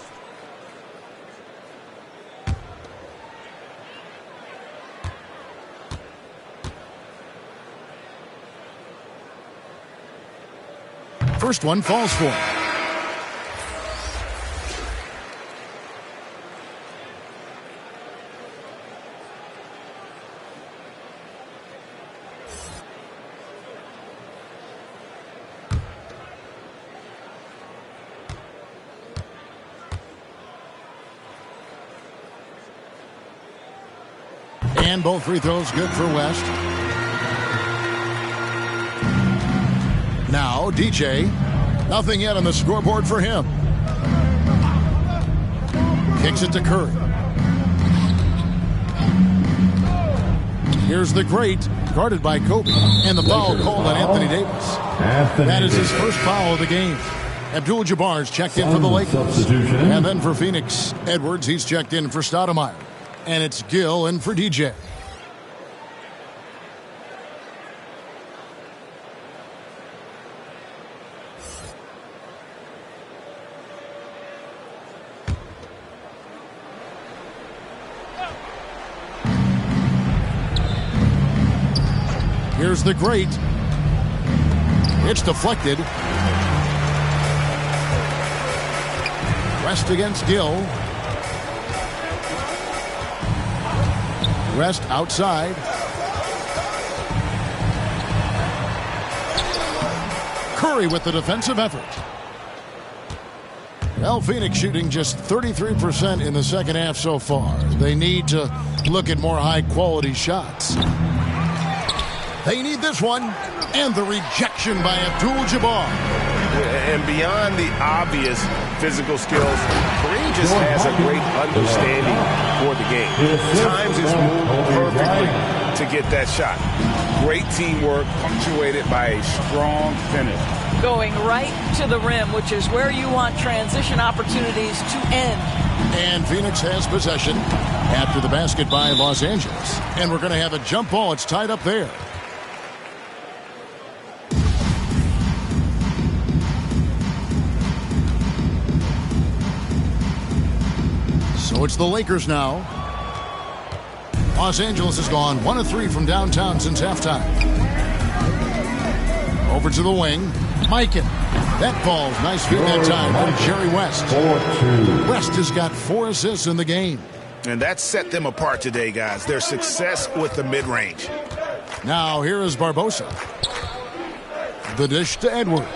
First one falls for him. And both free throws good for West. Now, DJ. Nothing yet on the scoreboard for him. Kicks it to Curry. Here's the great, guarded by Kobe. And the foul called on Anthony Davis. That is his first foul of the game. Abdul-Jabbar's checked in for the Lakers. And then for Phoenix, Edwards, he's checked in for Stoudemire. And it's Gill in for DJ. Here's the great. It's deflected. West against Gill. West outside. Curry with the defensive effort. Well, Phoenix shooting just 33% in the second half so far. They need to look at more high-quality shots. They need this one. And the rejection by Abdul-Jabbar. And beyond the obvious physical skills, Kareem just has a great understanding for the game. Times his move perfectly to get that shot. Great teamwork punctuated by a strong finish. Going right to the rim, which is where you want transition opportunities to end. And Phoenix has possession after the basket by Los Angeles. And we're going to have a jump ball. It's tied up there. So it's the Lakers now. Los Angeles has gone 1 of 3 from downtown since halftime. Over to the wing. Mikan. That ball, nice feed that time from Jerry West. West has got 4 assists in the game. And that set them apart today, guys. Their success with the mid-range. Now here is Barbosa. The dish to Edwards.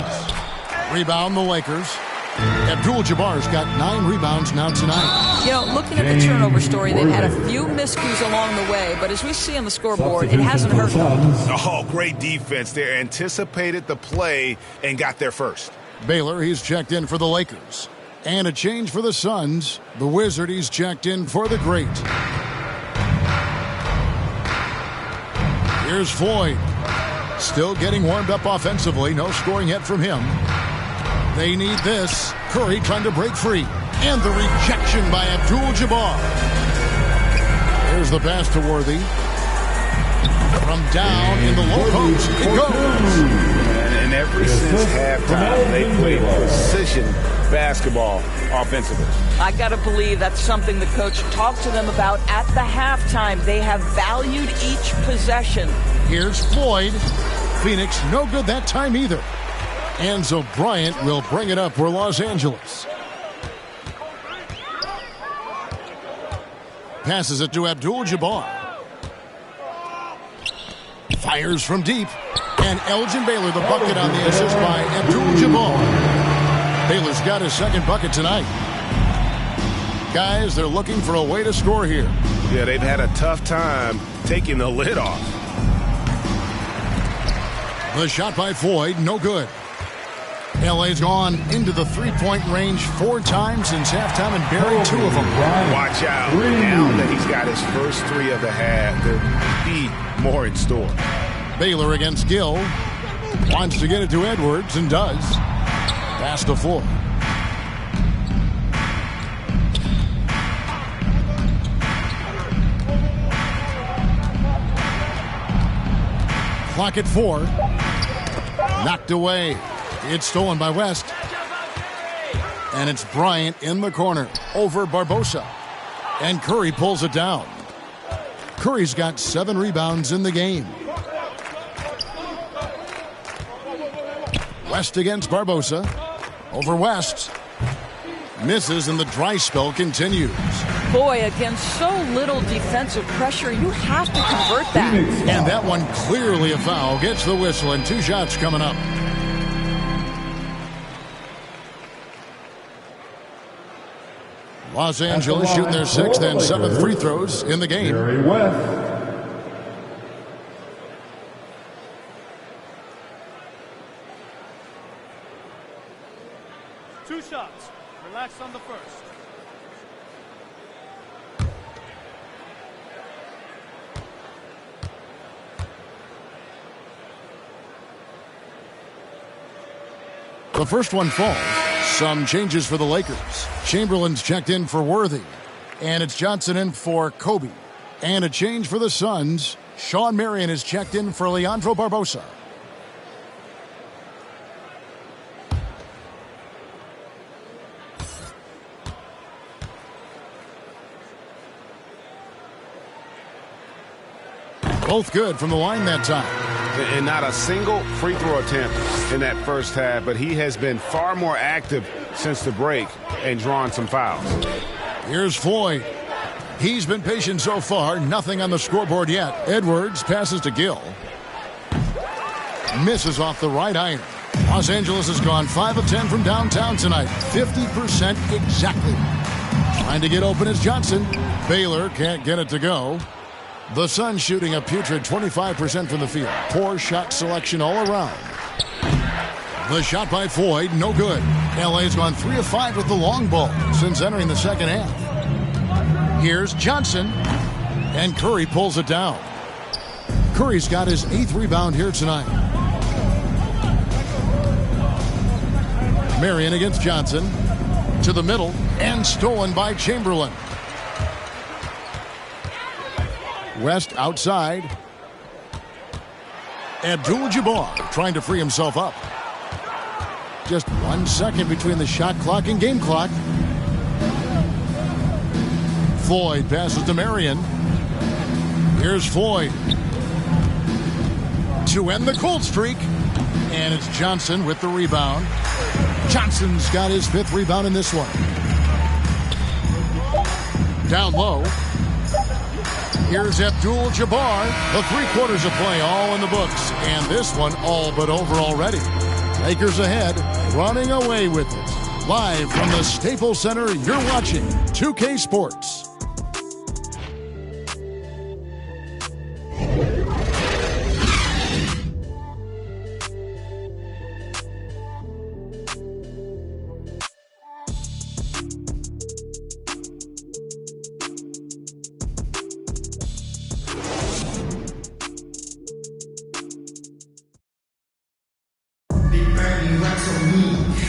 Rebound the Lakers. Abdul-Jabbar's got 9 rebounds now tonight. You know, looking at the turnover story, they've had a few miscues along the way, but as we see on the scoreboard, it hasn't hurt them. Oh, great defense. They anticipated the play and got there first. Baylor, he's checked in for the Lakers. And a change for the Suns. The Wizard, he's checked in for the Great. Here's Floyd. Still getting warmed up offensively. No scoring yet from him. They need this. Curry trying to break free. And the rejection by Abdul-Jabbar. Here's the pass to Worthy. From down in the low post, it goes. And ever since halftime, they played precision basketball offensively. I got to believe that's something the coach talked to them about at the halftime. They have valued each possession. Here's Floyd. Phoenix no good that time either. Enzo Bryant will bring it up for Los Angeles. Passes it to Abdul-Jabbar. Fires from deep. And Elgin Baylor the bucket on the assist by Abdul-Jabbar. Baylor's got his second bucket tonight. Guys, they're looking for a way to score here. Yeah, they've had a tough time taking the lid off. The shot by Floyd, no good. LA's gone into the three-point range 4 times since halftime and buried 2 of them. Watch out. Now that he's got his first 3 of the half, there'll be more in store. Baylor against Gill. Wants to get it to Edwards and does. Pass to Floyd. Clock at 4. Knocked away. It's stolen by West. And it's Bryant in the corner over Barbosa. And Curry pulls it down. Curry's got 7 rebounds in the game. West against Barbosa. Over West. Misses and the dry spell continues. Boy, against so little defensive pressure, you have to convert that. And that one clearly a foul. Gets the whistle and 2 shots coming up. Los Angeles shooting their 6th and 7th free throws in the game. Jerry West. Two shots. Relax on the first. The first one falls. Some changes for the Lakers. Chamberlain's checked in for Worthy. And it's Johnson in for Kobe. And a change for the Suns. Sean Marion is checked in for Leandro Barbosa. Both good from the line that time. And not a single free throw attempt in that first half, but he has been far more active since the break and drawn some fouls. Here's Floyd. He's been patient so far. Nothing on the scoreboard yet. Edwards passes to Gill. Misses off the right iron. Los Angeles has gone 5 of 10 from downtown tonight. 50% exactly. Trying to get open is Johnson. Baylor can't get it to go. The Suns shooting a putrid 25% from the field. Poor shot selection all around. The shot by Floyd, no good. LA's gone 3 of 5 with the long ball since entering the second half. Here's Johnson. And Curry pulls it down. Curry's got his 8th rebound here tonight. Marion against Johnson. To the middle. And stolen by Chamberlain. West outside. Abdul-Jabbar trying to free himself up. Just 1 second between the shot clock and game clock. Floyd passes to Marion. Here's Floyd to end the cold streak. And it's Johnson with the rebound. Johnson's got his 5th rebound in this one. Down low. Here's Abdul-Jabbar. The 3 quarters of play all in the books. And this one all but over already. Lakers ahead, running away with it. Live from the Staples Center, you're watching 2K Sports.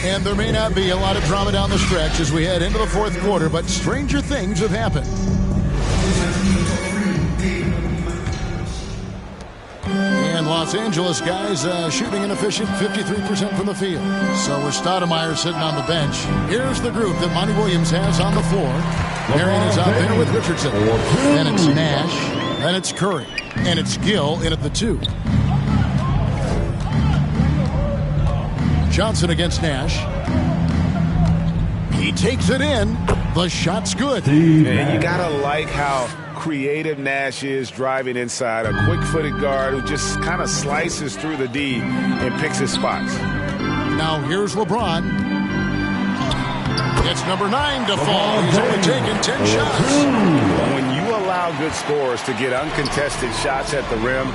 And there may not be a lot of drama down the stretch as we head into the 4th quarter, but stranger things have happened. And Los Angeles guys shooting an efficient 53% from the field. So with Stoudemire sitting on the bench, here's the group that Monty Williams has on the floor. Marion is out there with Richardson. Then it's Nash. Then it's Curry. And it's Gill in at the 2. Johnson against Nash. He takes it in. The shot's good. And you gotta like how creative Nash is driving inside. A quick-footed guard who just kind of slices through the D and picks his spots. Now here's LeBron. It's number 9 to fall. He's only taken 10 shots. When you allow good scorers to get uncontested shots at the rim,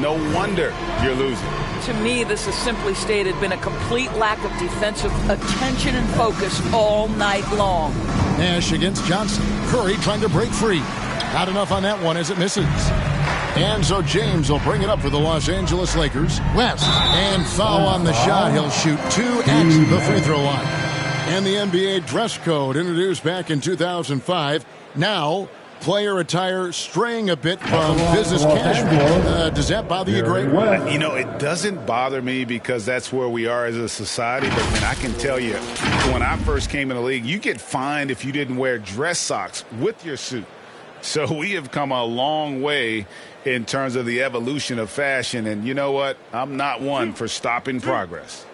no wonder you're losing. To me, this has simply stated been a complete lack of defensive attention and focus all night long. Nash against Johnson. Curry trying to break free. Not enough on that one as it misses. And so James will bring it up for the Los Angeles Lakers. West. And foul on the shot. He'll shoot 2 at the free throw line. And the NBA dress code introduced back in 2005. Now, player attire straying a bit from business casual. Does that bother you, Greg? You know, it doesn't bother me because that's where we are as a society. But, man, I can tell you, when I first came in the league, you get fined if you didn't wear dress socks with your suit. So we have come a long way in terms of the evolution of fashion. And you know what? I'm not one for stopping progress.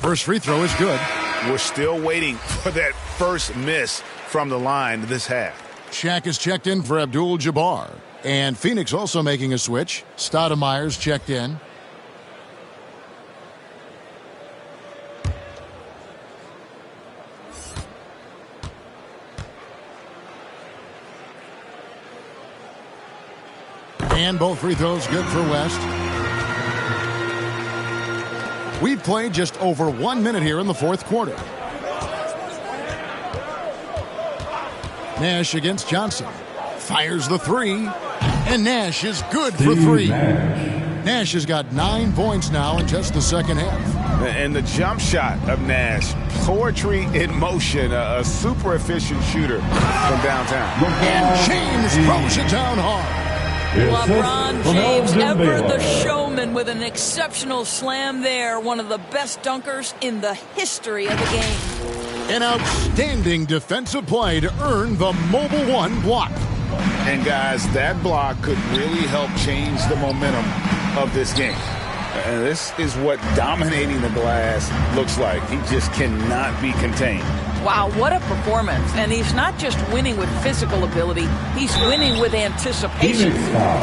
First free throw is good. We're still waiting for that first miss from the line this half. Shaq is checked in for Abdul-Jabbar. And Phoenix also making a switch. Stoudemire's checked in. And both free throws good for West. We've played just over 1 minute here in the 4th quarter. Nash against Johnson. Fires the 3. And Nash is good for 3. Nash has got 9 points now in just the second half. And the jump shot of Nash. Poetry in motion. A super efficient shooter from downtown. And James throws it down hard. LeBron James, ever the showman, with an exceptional slam there. One of the best dunkers in the history of the game. An outstanding defensive play to earn the Mobile One block. And guys, that block could really help change the momentum of this game. And this is what dominating the glass looks like. He just cannot be contained. Wow, what a performance. And he's not just winning with physical ability, he's winning with anticipation.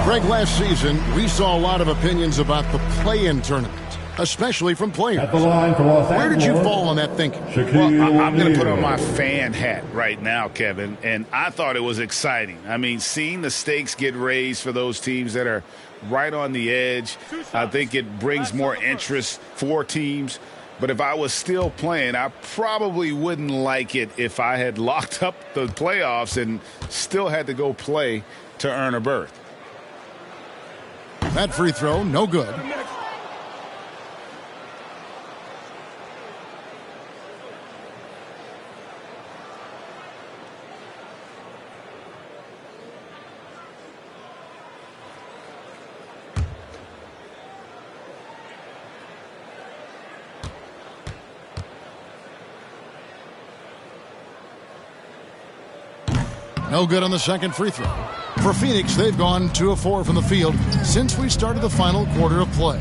Greg, last season, we saw a lot of opinions about the play-in tournament, especially from players. At the line for Los Where did you Angeles, fall on that thinking? Well, I'm going to put on my fan hat right now, Kevin, and I thought it was exciting. I mean, seeing the stakes get raised for those teams that are right on the edge, I think it brings more interest for teams. But if I was still playing, I probably wouldn't like it if I had locked up the playoffs and still had to go play to earn a berth. That free throw, no good. No good on the second free throw. For Phoenix, they've gone 2 of 4 from the field since we started the final quarter of play.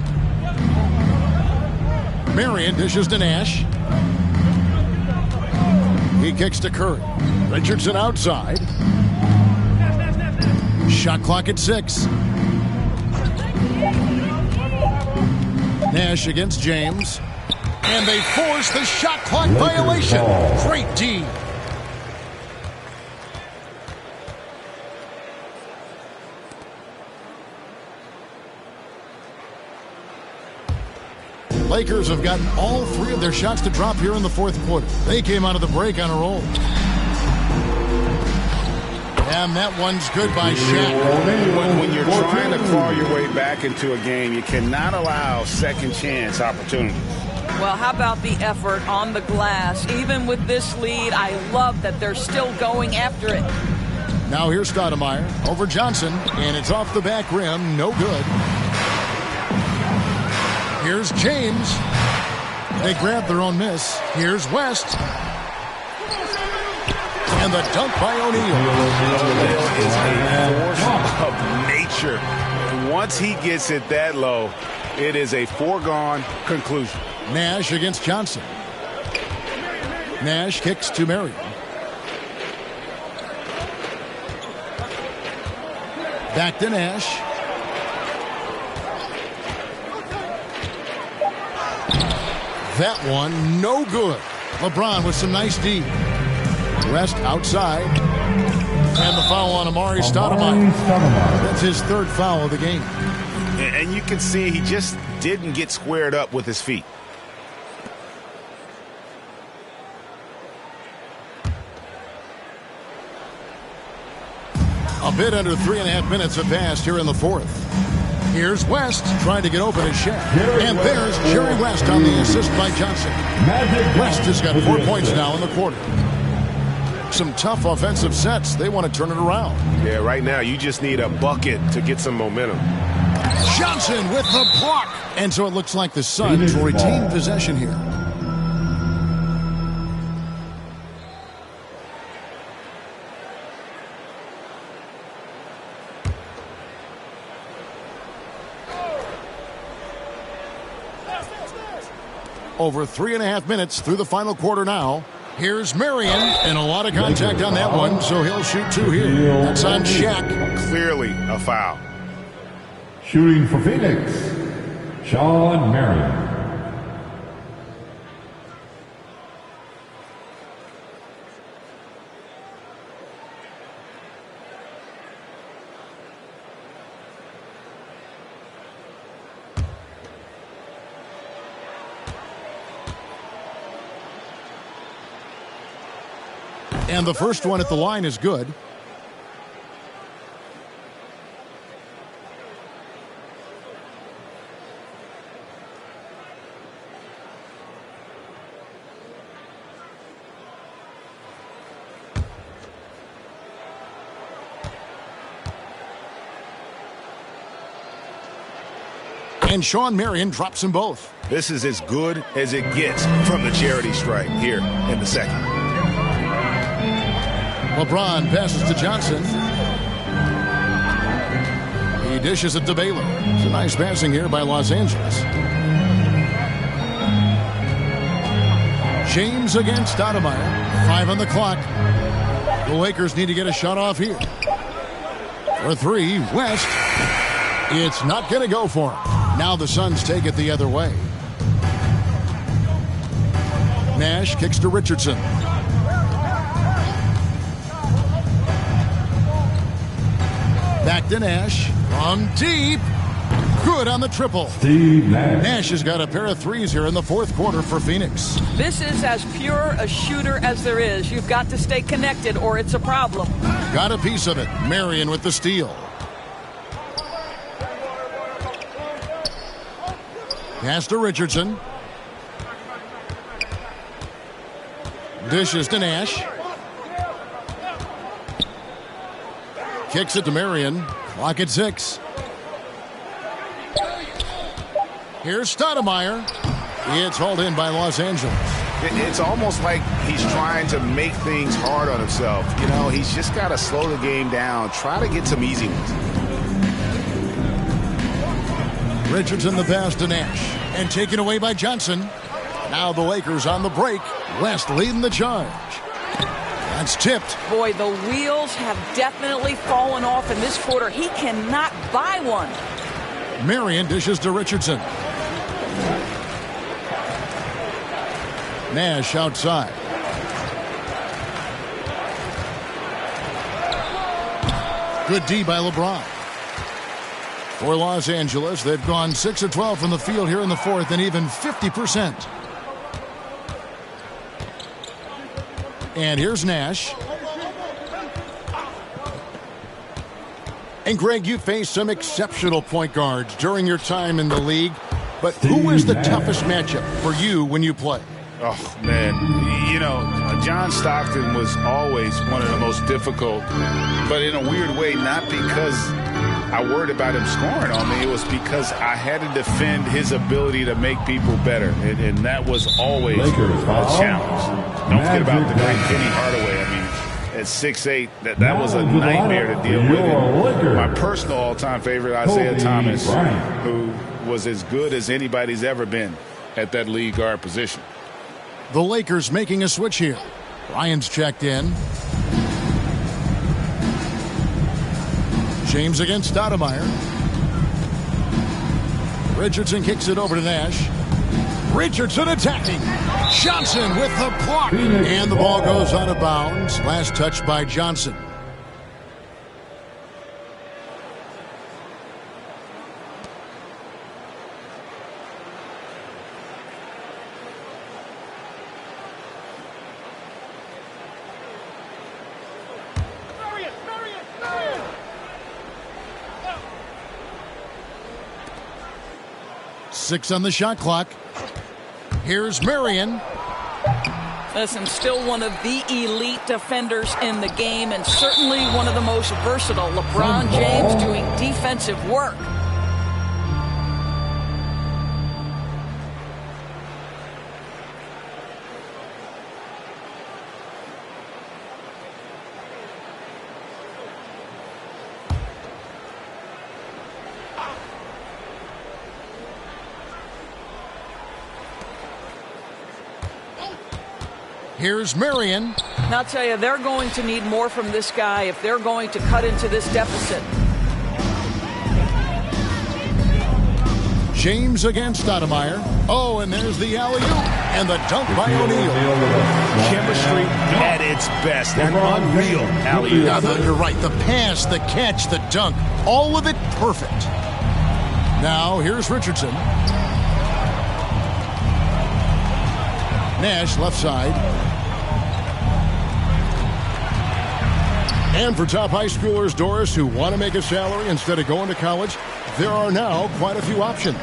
Marion dishes to Nash. He kicks to Curry. Richardson outside. Shot clock at 6. Nash against James. And they force the shot clock violation. Great D. Lakers have gotten all 3 of their shots to drop here in the fourth quarter. They came out of the break on a roll. And that one's good by Shaq. When you're trying to claw your way back into a game, you cannot allow second chance opportunities. Well, how about the effort on the glass? Even with this lead, I love that they're still going after it. Now here's Stoudemire over Johnson, and it's off the back rim. No good. Here's James. They grab their own miss. Here's West. And the dunk by O'Neal. This is a force of nature. And once he gets it that low, it is a foregone conclusion. Nash against Johnson. Nash kicks to Marion. Back to Nash. That one, no good. LeBron with some nice D. West outside. And the foul on Amari Stoudemire. That's his 3rd foul of the game. And you can see he just didn't get squared up with his feet. A bit under 3.5 minutes have passed here in the fourth. Here's West trying to get open his shot. And there's Jerry West on the assist by Johnson. West has got 4 points now in the quarter. Some tough offensive sets. They want to turn it around. Yeah, right now you just need a bucket to get some momentum. Johnson with the block. And so it looks like the Suns will retain possession here. Over 3.5 minutes through the final quarter now. Here's Marion, and a lot of contact on that one, so he'll shoot 2 here. That's on Shaq. Clearly a foul. Shooting for Phoenix, Shawn Marion. And the first one at the line is good. And Shawn Marion drops them both. This is as good as it gets from the charity stripe here in the second. LeBron passes to Johnson. He dishes it to Baylor. It's a nice passing here by Los Angeles. James against Stoudemire. 5 on the clock. The Lakers need to get a shot off here. For 3, West. It's not going to go for him. Now the Suns take it the other way. Nash kicks to Richardson. Back to Nash. From deep. Good on the triple. Steve Nash. Nash has got a pair of threes here in the fourth quarter for Phoenix. This is as pure a shooter as there is. You've got to stay connected or it's a problem. Got a piece of it. Marion with the steal. Pass to Richardson. Dishes to Nash. Kicks it to Marion. Clock at 6. Here's Stoudemire. It's hauled in by Los Angeles. It's almost like he's trying to make things hard on himself. You know, he's just got to slow the game down, try to get some easy ones. Richardson the pass to Nash, and taken away by Johnson. Now the Lakers on the break. West leading the charge. That's tipped. Boy, the wheels have definitely fallen off in this quarter. He cannot buy one. Marion dishes to Richardson. Nash outside. Good D by LeBron. For Los Angeles, they've gone 6 of 12 from the field here in the fourth, and even 50%. And here's Nash. And Greg, you faced some exceptional point guards during your time in the league, but who is the toughest matchup for you when you play? Oh, man. You know, John Stockton was always one of the most difficult, but in a weird way, not because I worried about him scoring on me. It was because I had to defend his ability to make people better, and that was always a challenge. Don't forget about the great Penny Hardaway. I mean, at 6'8", that was a nightmare to deal with. And my personal all-time favorite, Isaiah Thomas, who was as good as anybody's ever been at that lead guard position. The Lakers making a switch here. Ryan's checked in. James against Stoudemire. Richardson kicks it over to Nash. Richardson attacking. Johnson with the block. And the ball goes out of bounds. Last touch by Johnson. Six on the shot clock. Here's Marion. Listen, still one of the elite defenders in the game, and certainly one of the most versatile. LeBron James doing defensive work. Here's Marion. And I'll tell you, they're going to need more from this guy if they're going to cut into this deficit. James against Stoudemire. Oh, and there's the alley-oop and the dunk by O'Neal. Chemistry at its best. An unreal alley-oop. Yeah, you're right. The pass, the catch, the dunk, all of it perfect. Now here's Richardson. Nash left side. And for top high schoolers, Doris, who want to make a salary instead of going to college, there are now quite a few options.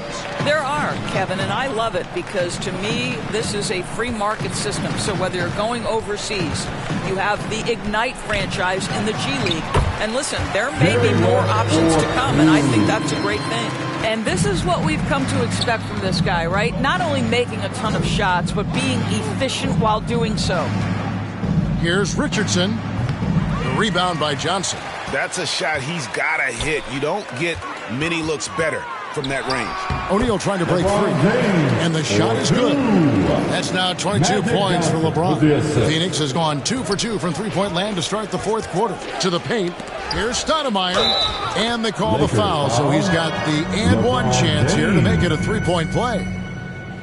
There are, Kevin, and I love it because to me, this is a free market system. So whether you're going overseas, you have the Ignite franchise in the G League. And listen, there may be more options to come, and I think that's a great thing. And this is what we've come to expect from this guy, right? Not only making a ton of shots, but being efficient while doing so. Here's Richardson. The rebound by Johnson. That's a shot he's got to hit. You don't get many looks better from that range. O'Neal trying to break free. And the shot is good. That's now 22 points for LeBron. Phoenix has gone 2 for 2 from three-point land to start the fourth quarter. To the paint. Here's Stoudemire. And they call the foul. So he's got the and one chance here to make it a three-point play.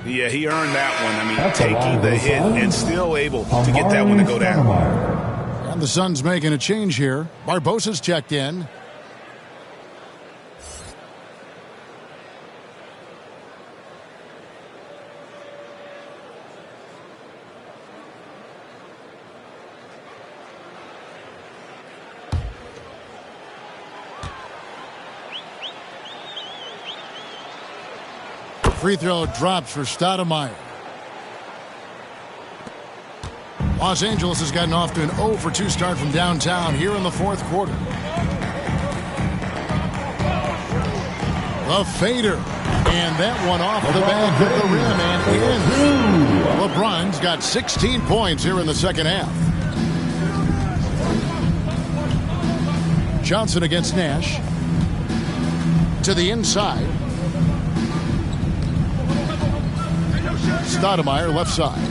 Yeah, he earned that one. I mean, taking the hit and still able to get that one to go down. And the Suns making a change here. Barbosa's checked in. Free throw drops for Stoudemire. Los Angeles has gotten off to an 0 for 2 start from downtown here in the fourth quarter. The fader. And that one off the back of the rim and in. LeBron's got 16 points here in the second half. Johnson against Nash. To the inside. Stoudemire left side.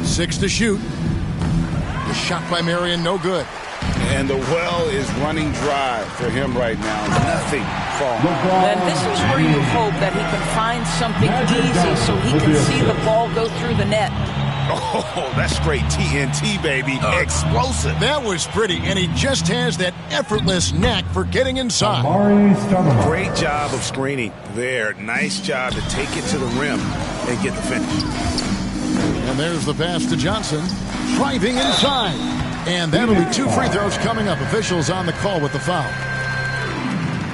6 to shoot. The shot by Marion, no good. And the well is running dry for him right now. Nothing falling. And this is where you hope that he can find something easy so he can see the ball go through the net. Oh, that's straight TNT, baby. Explosive. That was pretty, and he just has that effortless knack for getting inside. Great job of screening there. Nice job to take it to the rim and get the finish. And there's the pass to Johnson. Driving inside. And that'll be 2 free throws coming up. Officials on the call with the foul.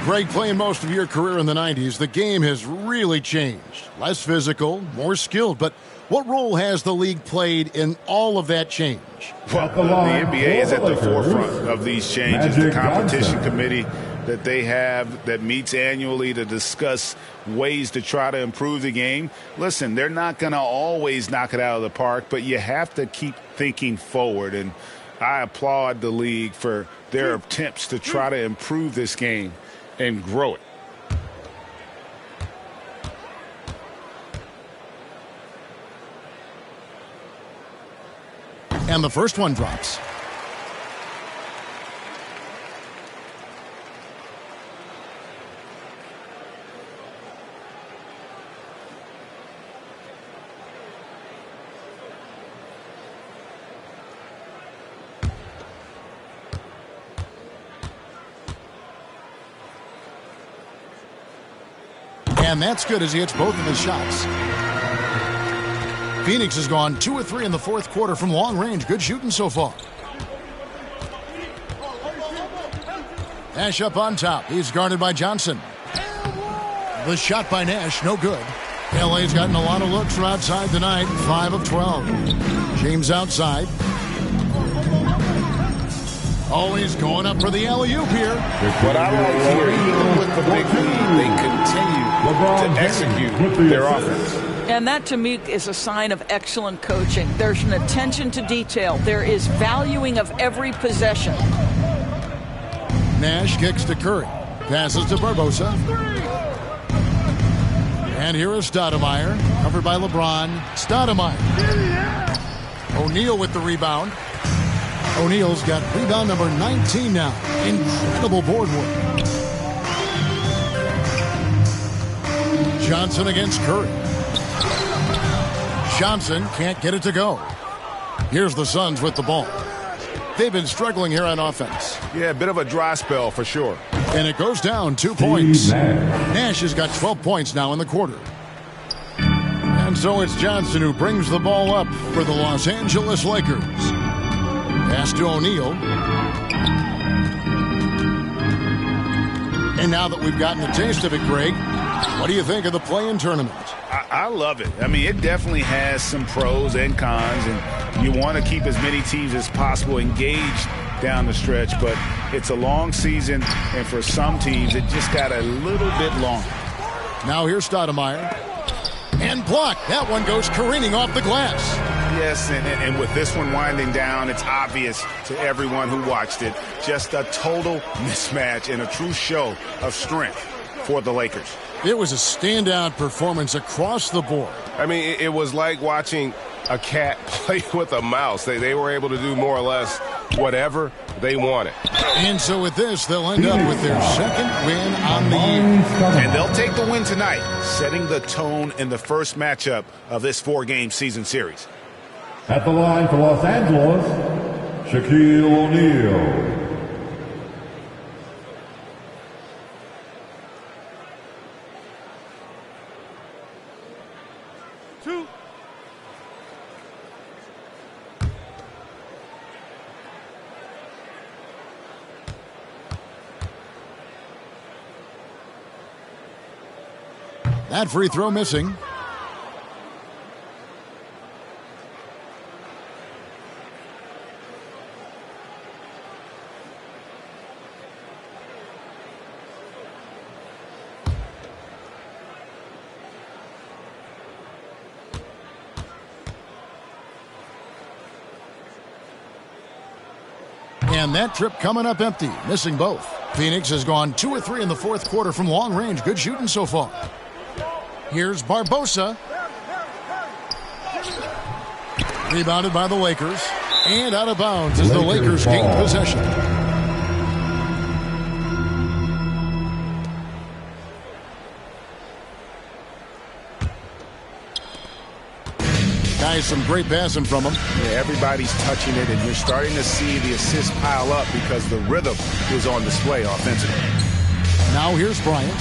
Greg, playing most of your career in the 90s, the game has really changed. Less physical, more skilled, but what role has the league played in all of that change? Well, the NBA is at the forefront of these changes. The competition committee that they have that meets annually to discuss ways to try to improve the game. Listen, they're not going to always knock it out of the park, but you have to keep thinking forward. And I applaud the league for their attempts to try to improve this game and grow it. And the first one drops. And that's good as he hits both of his shots. Phoenix has gone 2 of 3 in the fourth quarter from long range. Good shooting so far. Nash up on top. He's guarded by Johnson. The shot by Nash, no good. LA's gotten a lot of looks from outside tonight. 5 of 12. James outside. Always going up for the alley-oop here. What I like here, even with the big lead, they continue to execute their offense. And that, to me, is a sign of excellent coaching. There's an attention to detail. There is valuing of every possession. Nash kicks to Curry. Passes to Barbosa. And here is Stoudemire. Covered by LeBron. Stoudemire. O'Neal with the rebound. O'Neal's got rebound number 19 now. Incredible board work. Johnson against Curry. Johnson can't get it to go. Here's the Suns with the ball. They've been struggling here on offense. Yeah, a bit of a dry spell for sure. And it goes down 2 points. Nash has got 12 points now in the quarter. And so it's Johnson who brings the ball up for the Los Angeles Lakers. Pass to O'Neal. And now that we've gotten a taste of it, Greg, what do you think of the play-in tournament? I love it. I mean, it definitely has some pros and cons, and you want to keep as many teams as possible engaged down the stretch, but it's a long season, and for some teams, it just got a little bit long. Now here's Stoudemire. And blocked. That one goes careening off the glass. Yes, and with this one winding down, it's obvious to everyone who watched it. Just a total mismatch and a true show of strength for the Lakers. It was a standout performance across the board. I mean, it was like watching a cat play with a mouse. They were able to do more or less whatever they wanted. And so with this, they'll end up with their second win on the year. And they'll take the win tonight, setting the tone in the first matchup of this 4-game season series. At the line for Los Angeles, Shaquille O'Neal. That free throw missing. And that trip coming up empty, missing both. Phoenix has gone 2 or 3 in the fourth quarter from long range. Good shooting so far. Here's Barbosa. Rebounded by the Lakers. And out of bounds as the Lakers gain possession. Guys, some great passing from him. Yeah, everybody's touching it, and you're starting to see the assists pile up because the rhythm is on display offensively. Now here's Bryant.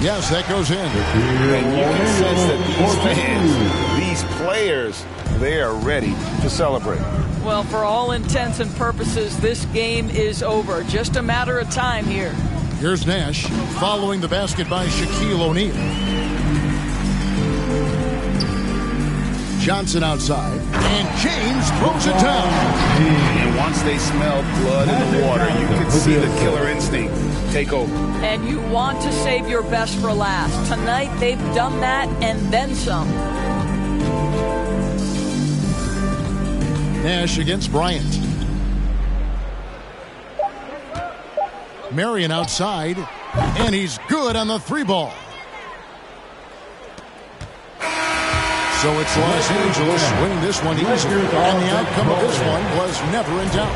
Yes, that goes in. And you can sense that these fans, these players, they are ready to celebrate. Well, for all intents and purposes, this game is over. Just a matter of time here. Here's Nash following the basket by Shaquille O'Neal. Johnson outside, and James throws it down. And once they smell blood in the water, you can see the killer instinct take over. And you want to save your best for last. Tonight, they've done that and then some. Nash against Bryant. Marion outside, and he's good on the 3-ball. So it's Los Angeles winning this one easily, and the outcome of this one was never in doubt.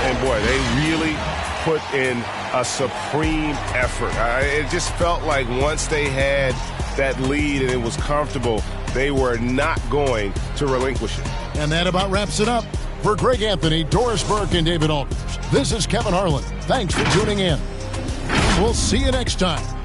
And boy, they really put in a supreme effort. It just felt like once they had that lead and it was comfortable, they were not going to relinquish it. And that about wraps it up. For Greg Anthony, Doris Burke, and David Aldridge, this is Kevin Harlan. Thanks for tuning in. We'll see you next time.